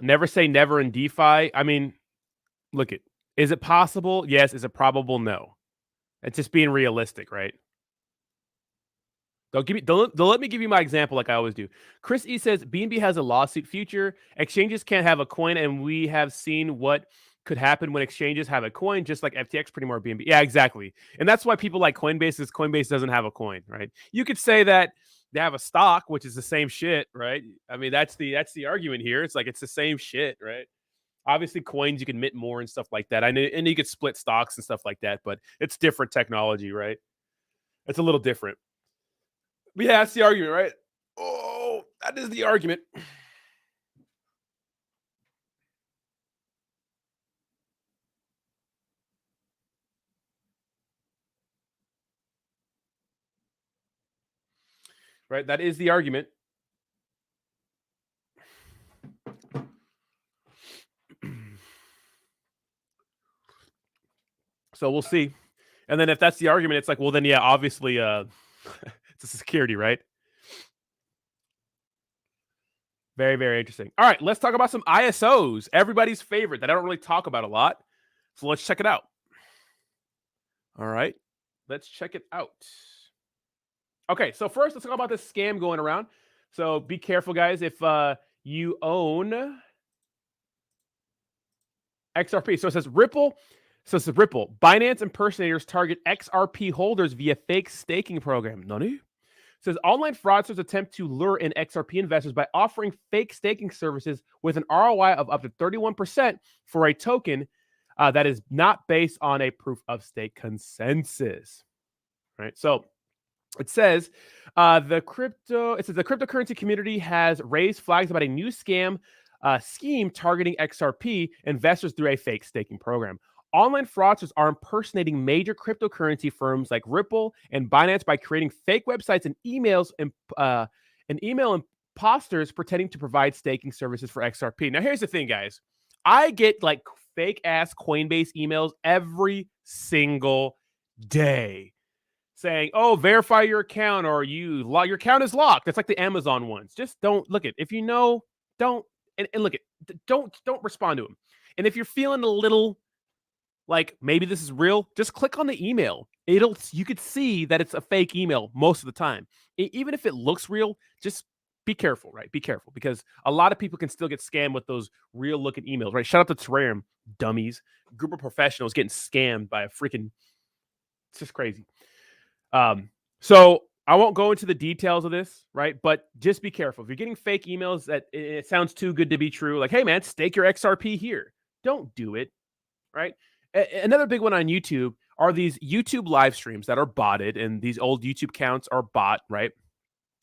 Never say never in DeFi. I mean, look it. Is it possible? Yes. Is it probable? No. It's just being realistic, right? Don't let me give you my example like I always do. Chris E says BNB has a lawsuit future. Exchanges can't have a coin, and we have seen what could happen when exchanges have a coin, just like FTX, pretty more BNB. Yeah, exactly. And that's why people like Coinbase is Coinbase doesn't have a coin, right? You could say that they have a stock, which is the same shit, right? I mean, that's the argument here. It's like it's the same shit, right? Obviously, coins you can mint more and stuff like that. And you could split stocks and stuff like that, but it's different technology, right? It's a little different. But yeah, that's the argument, right? Oh, that is the argument. Right? That is the argument. So we'll see. And then if that's the argument, it's like, well, then yeah, obviously it's a security, right? Very, very interesting. All right, let's talk about some ISOs. Everybody's favorite that I don't really talk about a lot. So let's check it out. All right, let's check it out. Okay, so first let's talk about this scam going around. So be careful, guys. If you own XRP, so it says Ripple. So it's Ripple. Binance impersonators target XRP holders via fake staking program. Nani? Says online fraudsters attempt to lure in XRP investors by offering fake staking services with an ROI of up to 31% for a token that is not based on a proof of stake consensus. Right. So it says the cryptocurrency community has raised flags about a new scam scheme targeting XRP investors through a fake staking program. Online fraudsters are impersonating major cryptocurrency firms like Ripple and Binance by creating fake websites and email imposters pretending to provide staking services for XRP. Now, here's the thing, guys. I get like fake ass Coinbase emails every single day saying, "Oh, verify your account," or your account is locked. It's like the Amazon ones. Just don't look it. If you know, don't and look it. Don't respond to them. And if you're feeling a little like maybe this is real, just click on the email. You could see that it's a fake email most of the time. Even if it looks real, just be careful, right? Be careful because a lot of people can still get scammed with those real looking emails, right? Shout out to Terrarium, dummies. Group of professionals getting scammed by a freaking, it's just crazy. So I won't go into the details of this, right? But just be careful. If you're getting fake emails that it sounds too good to be true, like, hey man, stake your XRP here. Don't do it, right? Another big one on YouTube are these YouTube live streams that are botted, and these old YouTube accounts are bot, right?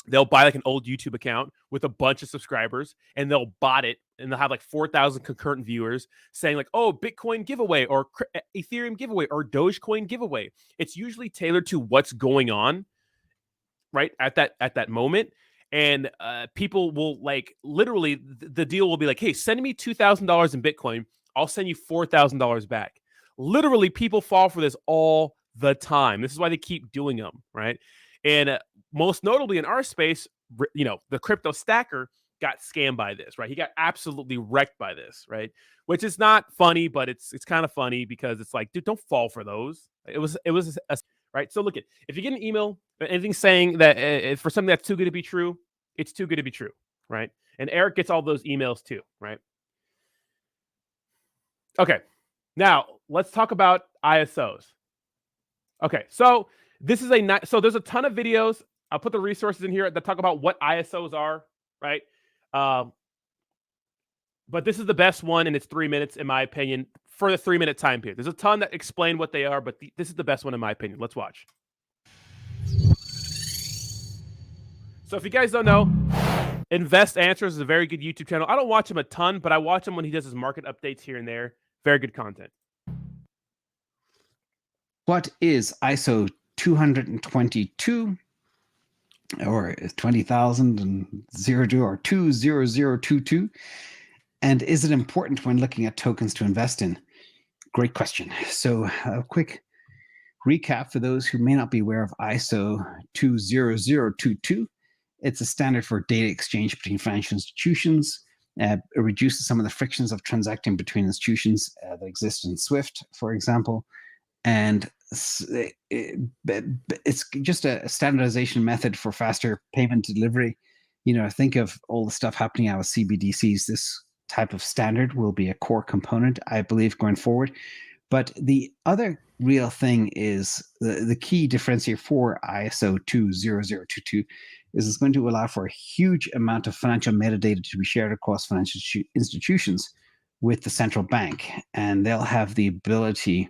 They'll buy like an old YouTube account with a bunch of subscribers and they'll bot it and they'll have like 4,000 concurrent viewers saying like, oh, Bitcoin giveaway or Ethereum giveaway or Dogecoin giveaway. It's usually tailored to what's going on right at that moment. And people will like literally the deal will be like, hey, send me $2,000 in Bitcoin. I'll send you $4,000 back. Literally, people fall for this all the time. This is why they keep doing them, right? And most notably in our space, the crypto stacker got scammed by this, right? He got absolutely wrecked by this, right? Which is not funny, but it's kind of funny because it's like, dude, don't fall for those. It was right. So look at if you get an email, anything saying that for something that's too good to be true, it's too good to be true, right? And Eric gets all those emails too, right? Okay. Now, let's talk about ISOs. Okay, so this is so there's a ton of videos. I'll put the resources in here that talk about what ISOs are, right? But this is the best one, and it's 3 minutes, in my opinion, for the 3-minute time period. There's a ton that explain what they are, but this is the best one, in my opinion. Let's watch. So if you guys don't know, Invest Answers is a very good YouTube channel. I don't watch him a ton, but I watch him when he does his market updates here and there. Very good content.
What is ISO 222 or 20,002 or 20022? And is it important when looking at tokens to invest in? Great question. So a quick recap for those who may not be aware of ISO 20022. It's a standard for data exchange between financial institutions. It reduces some of the frictions of transacting between institutions that exist in SWIFT, for example. And it's just a standardization method for faster payment delivery. You know, think of all the stuff happening out with CBDCs. This type of standard will be a core component, I believe, going forward. But the other real thing is the key differentiator for ISO 20022 is it's going to allow for a huge amount of financial metadata to be shared across financial institutions with the central bank. And they'll have the ability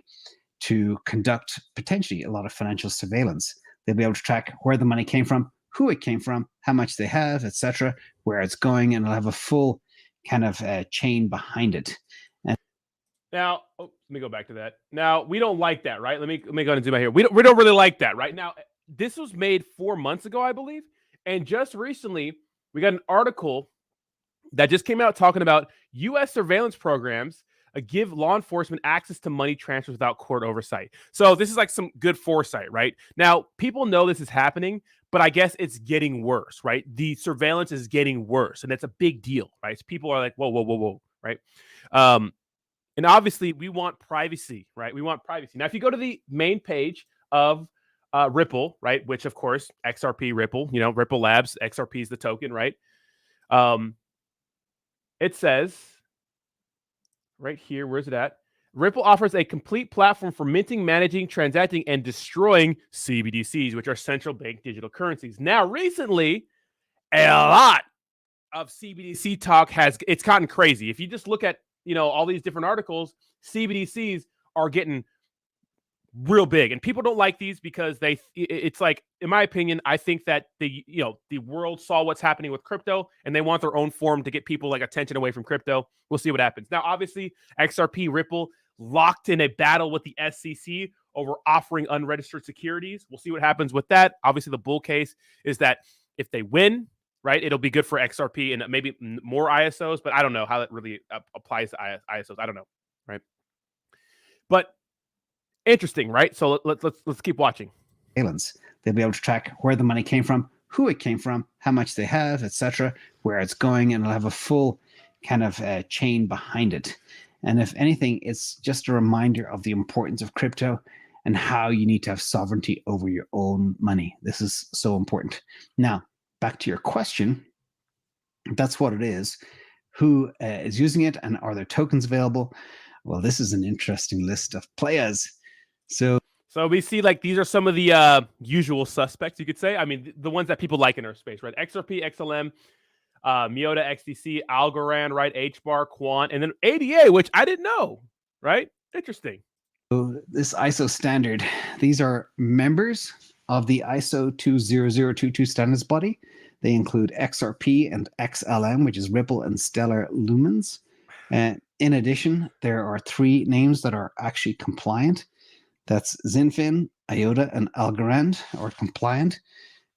to conduct potentially a lot of financial surveillance. They'll be able to track where the money came from, who it came from, how much they have, etc., where it's going, and it'll have a full kind of chain behind it. And
now, let me go back to that. Now, we don't like that, right? Let me go ahead and zoom out here. We don't really like that, right? Now, this was made 4 months ago, I believe, and just recently we got an article that just came out talking about U.S. surveillance programs give law enforcement access to money transfers without court oversight. So this is like some good foresight, right? Now, people know this is happening, but I guess it's getting worse, right? The surveillance is getting worse, and that's a big deal, right? So people are like, whoa, right? And obviously, we want privacy, right? We want privacy. Now, if you go to the main page of Ripple, right, which, of course, XRP Ripple, you know, Ripple Labs, XRP is the token, right? It says right here, where's it at? Ripple offers a complete platform for minting, managing, transacting, and destroying CBDCs, which are central bank digital currencies. Now, recently, a lot of CBDC talk it's gotten crazy. If you just look at, you know, all these different articles, CBDCs are getting real big, and people don't like these because it's like, in my opinion, I think that the world saw what's happening with crypto and they want their own form to get people like attention away from crypto. We'll see what happens. Now, obviously, XRP Ripple locked in a battle with the SEC over offering unregistered securities. We'll see what happens with that. Obviously, the bull case is that if they win, right, it'll be good for XRP and maybe more ISOs, but I don't know how that really applies to ISOs. I don't know, right? But interesting, right? So let's keep watching.
They'll be able to track where the money came from, who it came from, how much they have, etc., where it's going, and it'll have a full kind of chain behind it. And if anything, it's just a reminder of the importance of crypto and how you need to have sovereignty over your own money. This is so important. Now, back to your question. That's what it is. Who is using it, and are there tokens available? Well, this is an interesting list of players. So
we see like these are some of the usual suspects, you could say. I mean, the ones that people like in our space, right? XRP, XLM, Miota, XDC, Algorand, right? HBAR, Quant, and then ADA, which I didn't know, right? Interesting.
So this ISO standard, these are members of the ISO 20022 standards body. They include XRP and XLM, which is Ripple and Stellar Lumens. In addition, there are 3 names that are actually compliant. That's Zinfin, IOTA, and Algorand are compliant,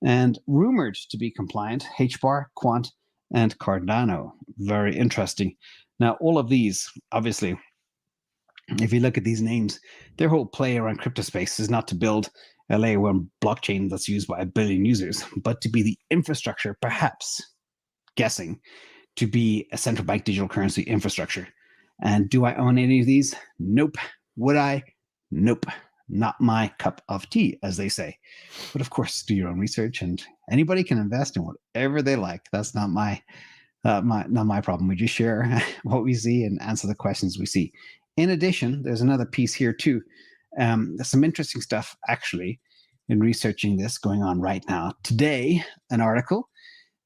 and rumored to be compliant, HBAR, Quant, and Cardano. Very interesting. Now, all of these, obviously, if you look at these names, their whole play around crypto space is not to build a layer 1 blockchain that's used by 1 billion users, but to be the infrastructure, perhaps, guessing, to be a central bank digital currency infrastructure. And do I own any of these? Nope. Would I? Nope. Not my cup of tea, as they say. But of course, do your own research, and anybody can invest in whatever they like. That's not my problem. We just share what we see and answer the questions we see. In addition, there's another piece here too. There's some interesting stuff actually in researching this going on right now. Today, an article.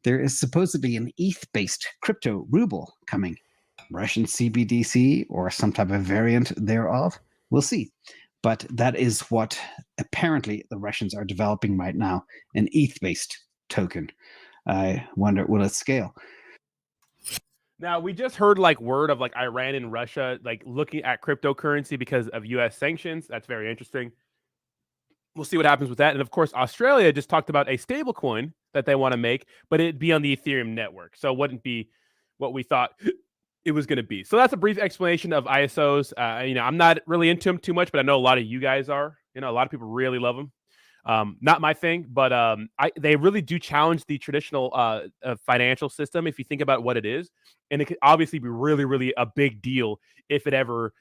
There is supposedly an ETH-based crypto ruble coming. Russian CBDC or some type of variant thereof. We'll see. But that is what apparently the Russians are developing right now, an ETH-based token. I wonder, will it scale?
Now, we just heard like word of like Iran and Russia like looking at cryptocurrency because of US sanctions. That's very interesting. We'll see what happens with that. And of course, Australia just talked about a stable coin that they want to make, but it'd be on the Ethereum network. So it wouldn't be what we thought it was going to be. So that's a brief explanation of ISOs. I'm not really into them too much, but I know a lot of you guys are. A lot of people really love them. Not my thing, but they really do challenge the traditional financial system if you think about what it is. And it could obviously be really, really a big deal if it ever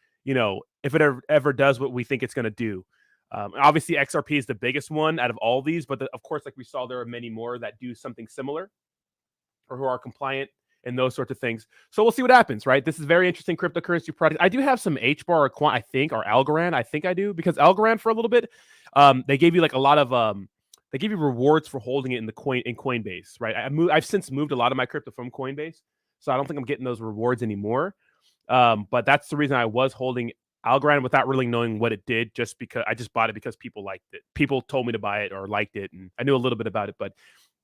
does what we think it's going to do. Obviously, XRP is the biggest one out of all these, but of course, like we saw, there are many more that do something similar or who are compliant and those sorts of things. So we'll see what happens, right? This is very interesting cryptocurrency product. I do have some HBAR or Quant, I think, or Algorand. I think I do, because Algorand for a little bit, they gave you like a lot of they give you rewards for holding it in Coinbase, right? I've since moved a lot of my crypto from Coinbase, so I don't think I'm getting those rewards anymore. But that's the reason I was holding Algorand without really knowing what it did, just because I just bought it because people liked it. People told me to buy it or liked it, and I knew a little bit about it, but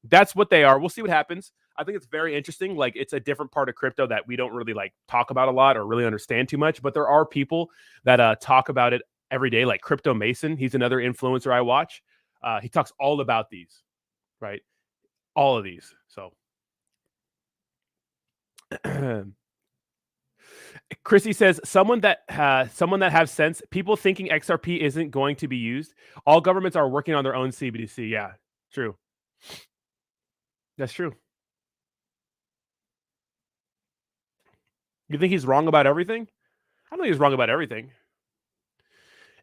that's what they are. We'll see what happens. I think it's very interesting. Like, it's a different part of crypto that we don't really like talk about a lot or really understand too much, but there are people that talk about it every day, like Crypto Mason. He's another influencer I watch. He talks all about these, right? All of these. So Chrissy says, someone that has sense, people thinking XRP isn't going to be used. All governments are working on their own CBDC. Yeah, true. That's true. You think he's wrong about everything? I don't think he's wrong about everything.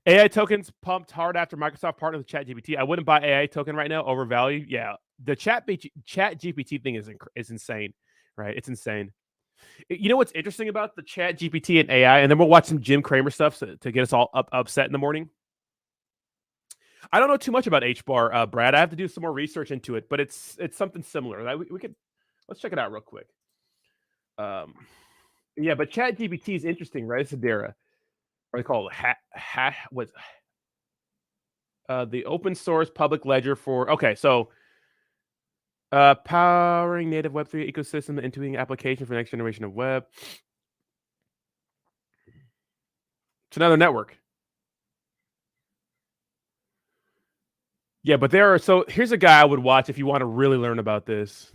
AI tokens pumped hard after Microsoft partnered with ChatGPT. I wouldn't buy AI token right now, overvalued. Yeah, the ChatGPT thing is insane, right? It's insane. You know what's interesting about the ChatGPT and AI? And then we'll watch some Jim Cramer stuff to get us all upset in the morning. I don't know too much about HBAR, Brad. I have to do some more research into it, but it's something similar. Let's check it out real quick. Yeah, but ChatGPT is interesting, right? It's Hedera. Or they call it the open source public ledger for. Okay, so powering native Web3 ecosystem, intuiting application for the next generation of web. It's another network. Yeah, but here's a guy I would watch if you want to really learn about this.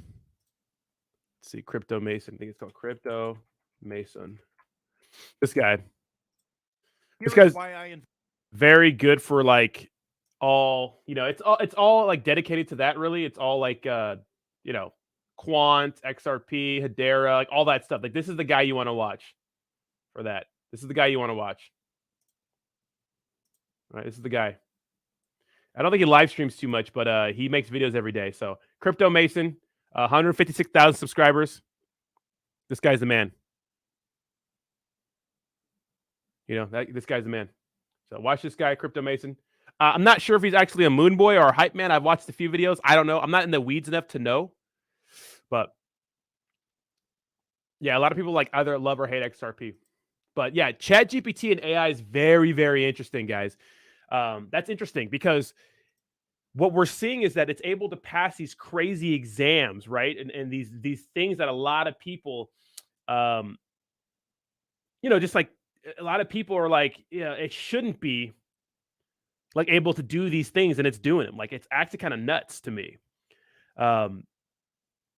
Let's see, Crypto Mason. I think it's called Crypto Mason. This guy. This guy's very good for like all, it's all like dedicated to that, really. It's all like Quant, XRP, Hedera, like all that stuff. Like, this is the guy you want to watch for that. This is the guy you want to watch. All right, this is the guy. I don't think he live streams too much, but he makes videos every day. So Crypto Mason, 156,000 subscribers. This guy's the man. This guy's the man. So watch this guy, Crypto Mason. I'm not sure if he's actually a moon boy or a hype man. I've watched a few videos. I don't know. I'm not in the weeds enough to know. But yeah, a lot of people like either love or hate XRP. But yeah, ChatGPT and AI is very, very interesting, guys. That's interesting because what we're seeing is that it's able to pass these crazy exams, right? And these things that a lot of people, just like a lot of people are like, it shouldn't be like able to do these things, and it's doing them. Like, it's actually kind of nuts to me. So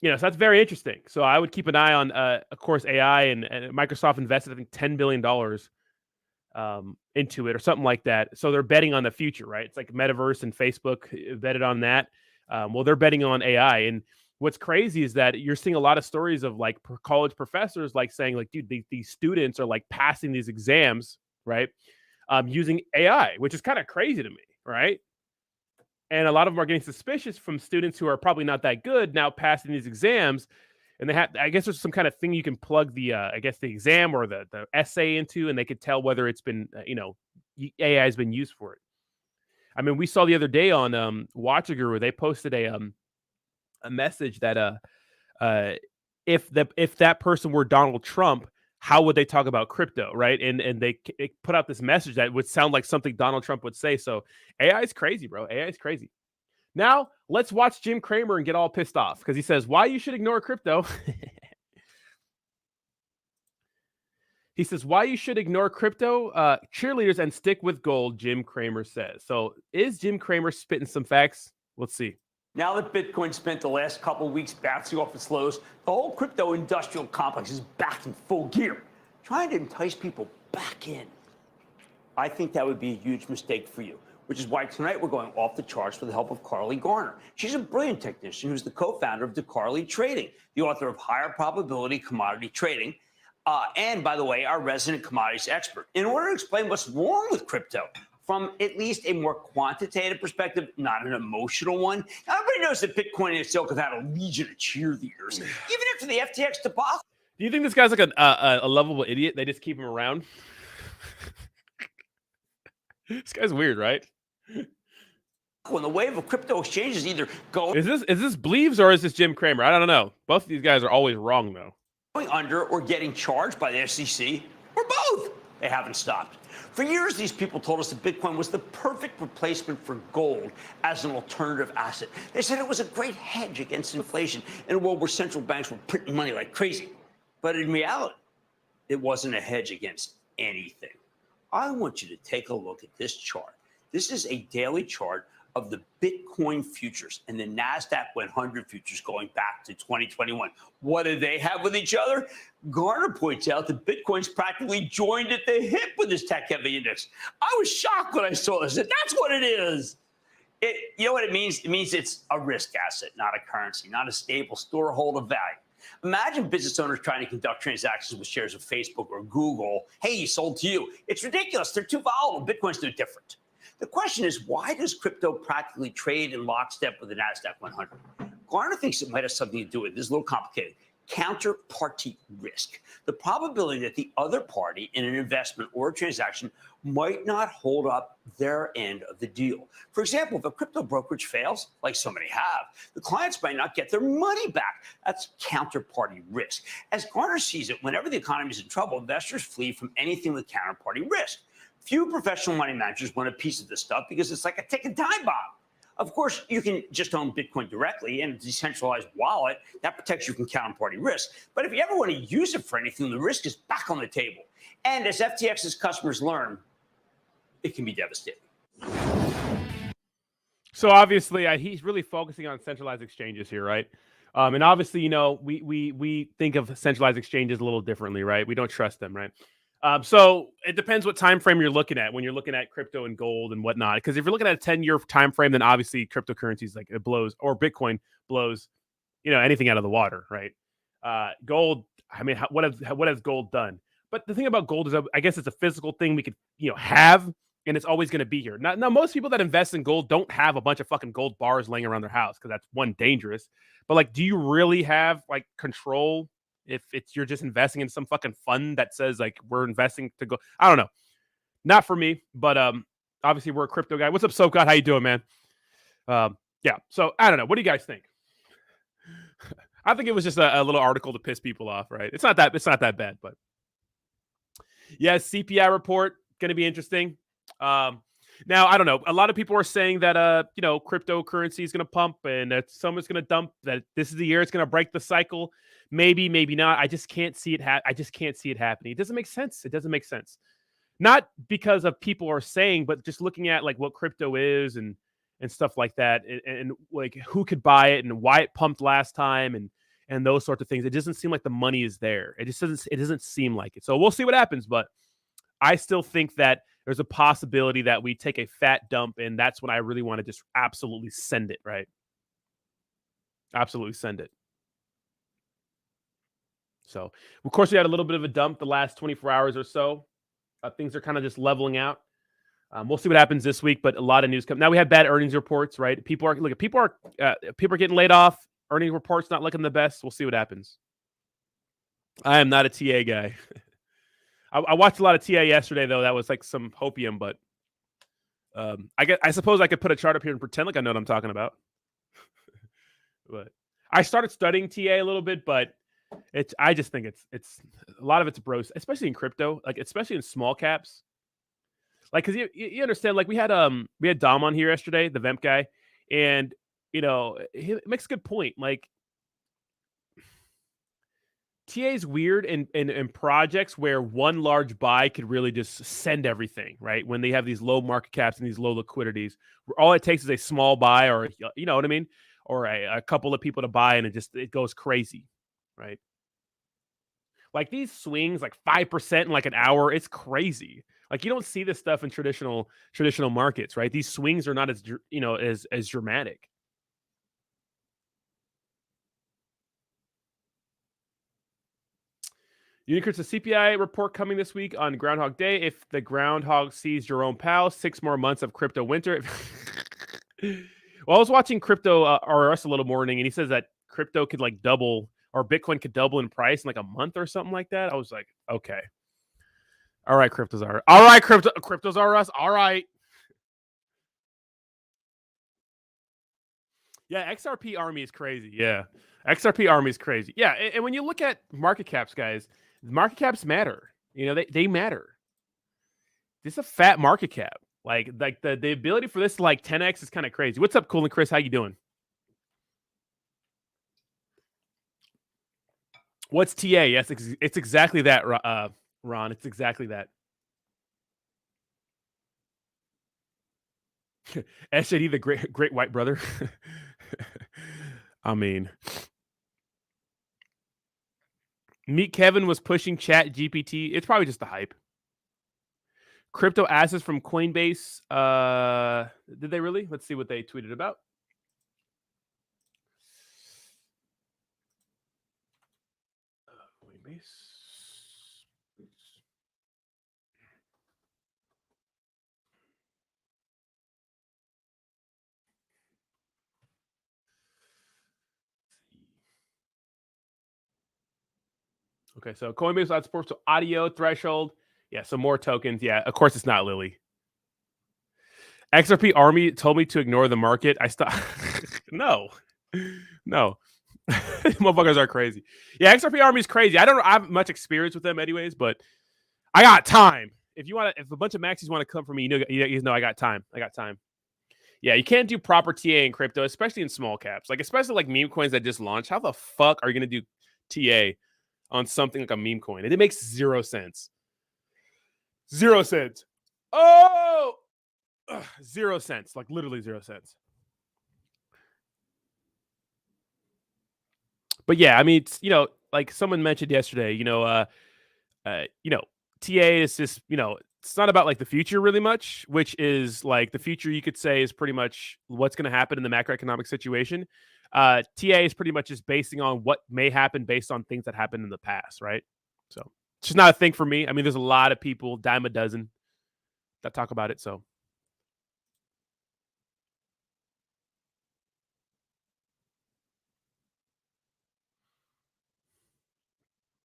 that's very interesting. So I would keep an eye on, of course, AI, and Microsoft invested, I think, $10 billion into it or something like that. So they're betting on the future, right? It's like Metaverse and Facebook betted on that. Well, they're betting on AI. And what's crazy is that you're seeing a lot of stories of like college professors like saying like, dude, these students are like passing these exams, right? Using AI, which is kind of crazy to me, right? And a lot of them are getting suspicious from students who are probably not that good now passing these exams. And I guess there's some kind of thing you can plug the exam or the essay into, and they could tell whether it's been, AI has been used for it. I mean, we saw the other day on Watch a Guru, they posted a message that if that person were Donald Trump, how would they talk about crypto, right? And they put out this message that would sound like something Donald Trump would say. So AI is crazy, bro. AI is crazy. Now, let's watch Jim Cramer and get all pissed off because he says, why you should ignore crypto. He says, why you should ignore crypto cheerleaders and stick with gold, Jim Cramer says. So is Jim Cramer spitting some facts? Let's see.
Now that Bitcoin spent the last couple of weeks bouncing off its lows, the whole crypto industrial complex is back in full gear, trying to entice people back in. I think that would be a huge mistake for you, which is why tonight we're going off the charts with the help of Carly Garner. She's a brilliant technician who's the co-founder of DeCarly Trading, the author of Higher Probability Commodity Trading, and, by the way, our resident commodities expert, in order to explain what's wrong with crypto from at least a more quantitative perspective, not an emotional one. Now, everybody knows that Bitcoin and itself have had a legion of cheerleaders, even after the FTX debacle.
Do you think this guy's like a lovable idiot? They just keep him around? This guy's weird, right?
When the wave of crypto exchanges either go
Is this Bleaves or is this Jim Cramer? I don't know. Both of these guys are always wrong, though.
going under or getting charged by the SEC, or both, they haven't stopped. For years, these people told us that Bitcoin was the perfect replacement for gold as an alternative asset. They said it was a great hedge against inflation in a world where central banks were printing money like crazy. But in reality, it wasn't a hedge against anything. I want you to take a look at this chart. This is a daily chart of the Bitcoin futures and the NASDAQ 100 futures going back to 2021. What do they have with each other? Garner points out that Bitcoin's practically joined at the hip with this tech-heavy index. I was shocked when I saw this. That's what it is. You know what it means? It means it's a risk asset, not a currency, not a stable storehold of value. Imagine business owners trying to conduct transactions with shares of Facebook or Google. Hey, sold to you. It's ridiculous. They're too volatile. Bitcoin's no different. The question is, why does crypto practically trade in lockstep with the NASDAQ 100? Garner thinks it might have something to do with it. This is a little complicated. Counterparty risk. The probability that the other party in an investment or a transaction might not hold up their end of the deal. For example, if a crypto brokerage fails, like so many have, the clients might not get their money back. That's counterparty risk. As Garner sees it, whenever the economy is in trouble, investors flee from anything with counterparty risk. Few professional money managers want a piece of this stuff because it's like a tick and time bomb. Of course, you can just own Bitcoin directly in a decentralized wallet. That protects you from counterparty risk. But if you ever want to use it for anything, the risk is back on the table. And as FTX's customers learn, it can be devastating.
So obviously, he's really focusing on centralized exchanges here, right? And obviously, you know, we think of centralized exchanges a little differently, right? We don't trust them, right? So it depends what time frame you're looking at when you're looking at crypto and gold and whatnot. Because if you're looking at a 10-year time frame, then obviously cryptocurrencies like it blows, or Bitcoin blows, you know, anything out of the water, right? Gold, I mean, what has gold done? But the thing about gold is, I guess it's a physical thing we could, you know, have, and it's always going to be here. Now, most people that invest in gold don't have a bunch of fucking gold bars laying around their house because that's one, dangerous. But like, do you really have like control? If you're just investing in some fucking fund that says like we're investing to go, I don't know, not for me. But obviously we're a crypto guy. What's up, Soap God? How you doing, man? Yeah. So I don't know. What do you guys think? I think it was just a little article to piss people off, right? It's not that bad, but yeah, CPI report going to be interesting. Now I don't know. A lot of people are saying that you know, cryptocurrency is going to pump and that someone's going to dump. That this is the year it's going to break the cycle. Maybe, maybe not. I just can't see it. I just can't see it happening. It doesn't make sense. It doesn't make sense. Not because of people are saying, but just looking at like what crypto is and stuff like that, and like who could buy it and why it pumped last time and those sorts of things. It doesn't seem like the money is there. It just doesn't. It doesn't seem like it. So we'll see what happens. But I still think that there's a possibility that we take a fat dump, and that's when I really want to just absolutely send it, right? Absolutely send it. So, of course, we had a little bit of a dump the last 24 hours or so. Things are kind of just leveling out. We'll see what happens this week, but a lot of news coming. Now we have bad earnings reports, right? People are getting laid off. Earnings reports not looking the best. We'll see what happens. I am not a TA guy. I watched a lot of TA yesterday, though. That was like some hopium, but I suppose I could put a chart up here and pretend like I know what I'm talking about. But I started studying TA a little bit, but I just think it's a lot of it's bros, especially in crypto, like especially in small caps. Like, because you understand, like we had Dom on here yesterday, the Vemp guy, and you know, he makes a good point. Like, TA is weird in projects where one large buy could really just send everything, right? When they have these low market caps and these low liquidities, where all it takes is a small buy, or you know what I mean, or a couple of people to buy, and it goes crazy, right? Like these swings, like 5% in like an hour, it's crazy. Like you don't see this stuff in traditional markets, right? These swings are not as as dramatic. Unicur's a CPI report coming this week on Groundhog Day. If the groundhog sees Jerome Powell, 6 more months of crypto winter. Well, I was watching crypto RS a little morning, and he says that crypto could like double, or Bitcoin could double in price in like a month or something like that. I was like, okay. All right, cryptos are. All right, cryptos are us. All right. Yeah, XRP Army is crazy. Yeah. XRP Army is crazy. Yeah, and when you look at market caps, guys, market caps matter. You know, they matter. This is a fat market cap. Like the ability for this to like 10x is kind of crazy. What's up, Cool and Chris? How you doing? What's TA? Yes, it's exactly that, Ron. It's exactly that. SJD, the great white brother. I mean, Meet Kevin was pushing Chat GPT. It's probably just the hype. Crypto assets from Coinbase. Did they really? Let's see what they tweeted about. Coinbase. Okay, so Coinbase adds support to audio threshold. Yeah, some more tokens. Yeah, of course it's not Lily. XRP Army told me to ignore the market. I stopped. No. Motherfuckers are crazy. Yeah, XRP Army is crazy. I have much experience with them anyways, but I got time. If a bunch of maxis want to come for me, you know I got time. Yeah, you can't do proper TA in crypto, especially in small caps. Like especially like meme coins that just launched. How the fuck are you gonna do TA on something like a meme coin? It makes 0 sense. 0 cents. Oh, 0 cents. Like literally 0 cents. But yeah, I mean, it's, like someone mentioned yesterday, TA is just, it's not about like the future really much, which is like the future you could say is pretty much what's going to happen in the macroeconomic situation. TA is pretty much just basing on what may happen based on things that happened in the past, right? So it's just not a thing for me. I mean, there's a lot of people, dime a dozen, that talk about it. So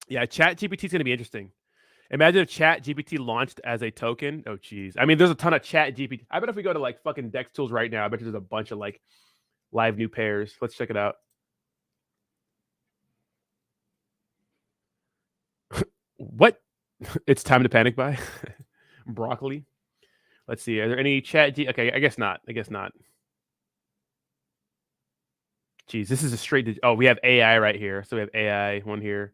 yeah, Chat GPT is going to be interesting. Imagine if Chat GPT launched as a token. Oh, geez. I mean, there's a ton of Chat GPT. I bet if we go to like fucking Dex Tools right now, I bet there's a bunch of like live new pairs. Let's check it out. What? It's time to panic buy. Broccoli. Let's see. Are there any Chat G? Okay, I guess not. Geez, this is a straight. Oh, we have AI right here. So we have AI one here.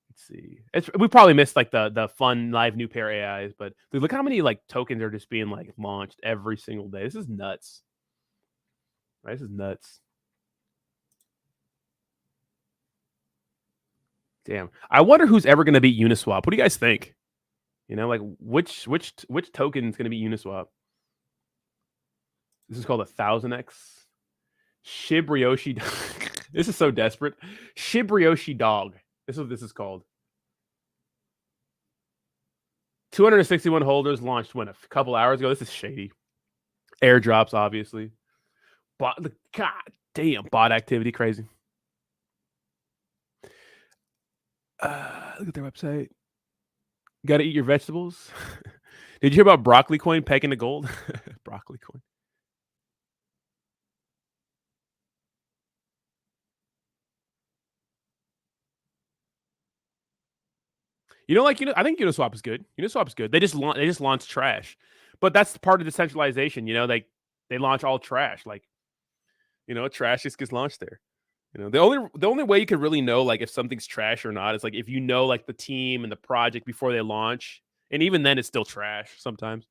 Let's see. We probably missed like the fun live new pair AIs, but dude, look how many like tokens are just being like launched every single day. This is nuts. Right? This is nuts. Damn. I wonder who's ever going to beat Uniswap. What do you guys think? Like which token is going to be Uniswap? This is called 1000x. Shibrioshi. This is so desperate. Shibrioshi dog. This is what this is called. 261 holders launched a couple hours ago. This is shady. Airdrops, obviously. God damn, bot activity, crazy. Look at their website. Got to eat your vegetables. Did you hear about broccoli coin pegging to gold? Broccoli coin. I think Uniswap is good. Uniswap is good. They just launched trash, but that's part of decentralization. They launch all trash. Like, You know, trash just gets launched there. You know, the only way you could really know like if something's trash or not is like if you know like the team and the project before they launch, and even then it's still trash sometimes.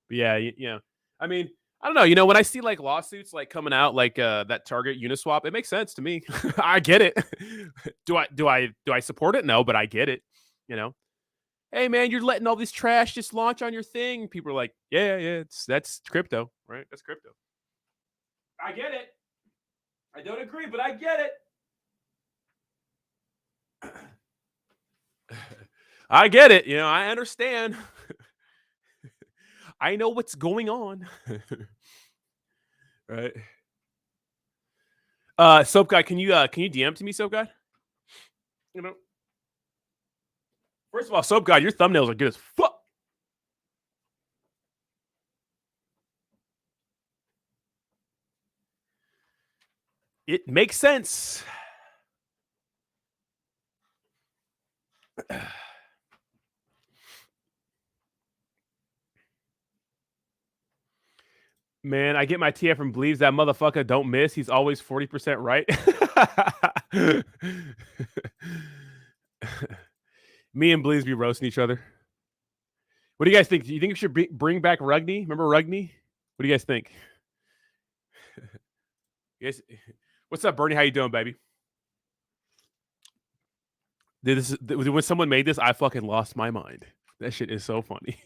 But yeah, you know, I mean, I don't know. You know, when I see like lawsuits like coming out like that Target Uniswap, it makes sense to me. I get it. do I support it? No, but I get it. You know, hey man, you're letting all this trash just launch on your thing. People are like, yeah, that's crypto, right? That's crypto. I get it. I don't agree, but I get it. I get it. You know, I understand. I know what's going on. Right. Soap Guy, can you DM to me, Soap Guy? You know. First of all, Soap Guy, your thumbnails are good as fuck. It makes sense. Man, I get my TF from Believes that motherfucker don't miss. He's always 40% right. Me and Believes be roasting each other. What do you guys think? Do you think we should bring back Rugny? Remember Rugny? What do you guys think? Yes. What's up, Bernie? How you doing, baby? When someone made this, I fucking lost my mind. That shit is so funny.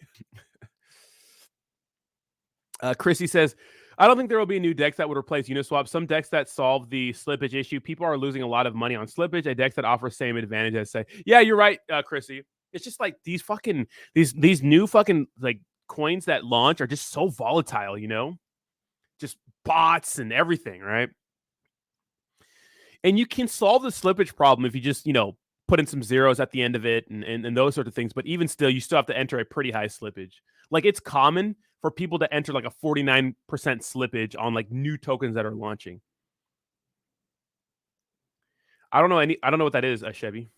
Chrissy says, I don't think there will be new decks that would replace Uniswap. Some decks that solve the slippage issue. People are losing a lot of money on slippage. A decks that offer same advantage as say. Yeah, you're right, Chrissy. It's just like these new fucking like coins that launch are just so volatile, you know? Just bots and everything, right? And you can solve the slippage problem if you just, you know, put in some zeros at the end of it and those sort of things. But even still, you still have to enter a pretty high slippage. Like it's common for people to enter like a 49% slippage on like new tokens that are launching. I don't know what that is, Chevy.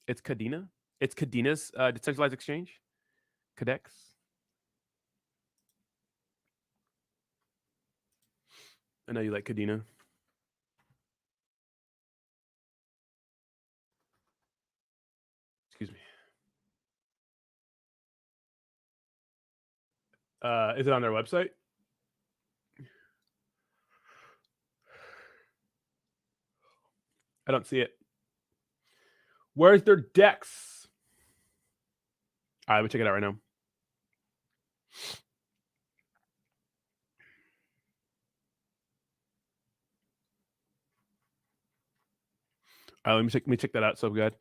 It's Cadena. It's Cadena's decentralized exchange. Cadex. I know you like Cadena. Excuse me. Is it on their website? I don't see it. Where's their decks? All right, let me check it out right now. Let me check that out. So good.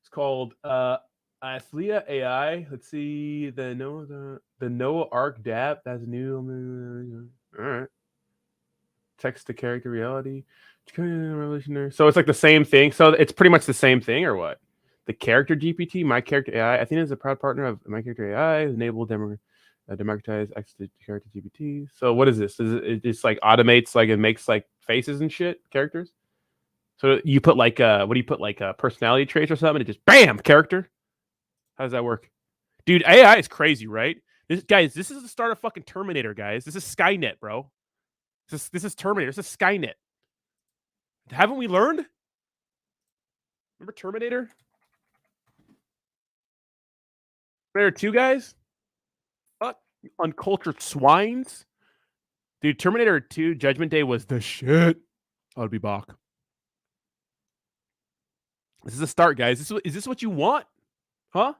It's called Athlea AI. Let's see the Noah Arc DApp. That's new. All right. Text to character reality. Revolutionary. So it's like the same thing. So it's pretty much the same thing, or what? The character GPT, my character AI. I think it's a proud partner of my character AI. Enable democratize access to character GPT. So what is this? It just like automates, like it makes like faces and shit, characters. So you put like what do you put, like personality traits or something? And it just bam, character. How does that work? Dude, AI is crazy, right? This is the start of fucking Terminator, guys. This is Skynet, bro. This is Terminator. This is Skynet. Haven't we learned? Remember Terminator? Terminator 2, guys? Fuck, uncultured swines. Dude, Terminator 2 Judgment Day was the shit. I'll be back. This is a start, guys. Is this what you want? Huh?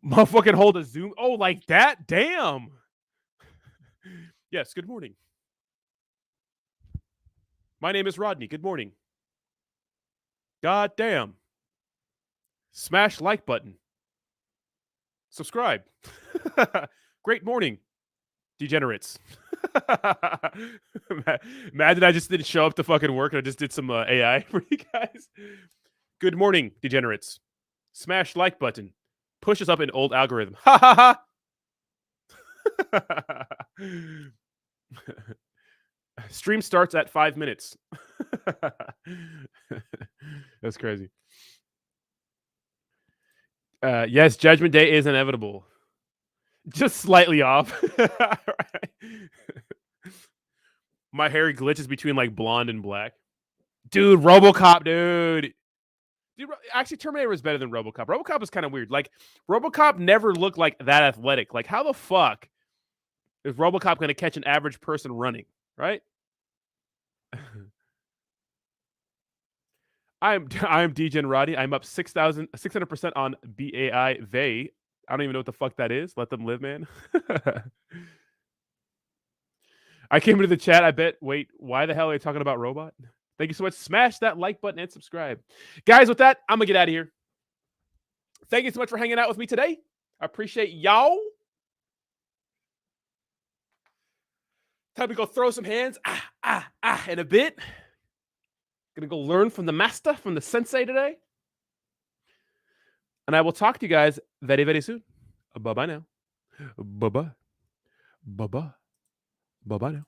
Motherfucking hold a zoom. Oh, like that? Damn. Yes, good morning. My name is Rodney. Good morning. God damn. Smash like button. Subscribe. Great morning, degenerates. Imagine I just didn't show up to fucking work and I just did some AI for you guys. Good morning, degenerates. Smash like button. Push us up an old algorithm. Ha ha ha. Stream starts at 5 minutes. That's crazy. Yes, Judgment Day is inevitable. Just slightly off. My hair glitches between like blonde and black. Dude, RoboCop, dude. Dude, actually, Terminator was better than RoboCop. RoboCop was kind of weird. Like, RoboCop never looked like that athletic. Like, how the fuck is RoboCop going to catch an average person running, right? I'm DGen Roddy. I'm up 600% on BAI Vey. I don't even know what the fuck that is. Let them live, man. I came into the chat. I bet. Wait, why the hell are they talking about robot? Thank you so much. Smash that like button and subscribe. Guys, with that, I'm going to get out of here. Thank you so much for hanging out with me today. I appreciate y'all. Time to go throw some hands. In a bit. Gonna go learn from the master, from the sensei today. And I will talk to you guys very, very soon. Bye-bye now. Bye-bye. Bye-bye. Bye-bye now.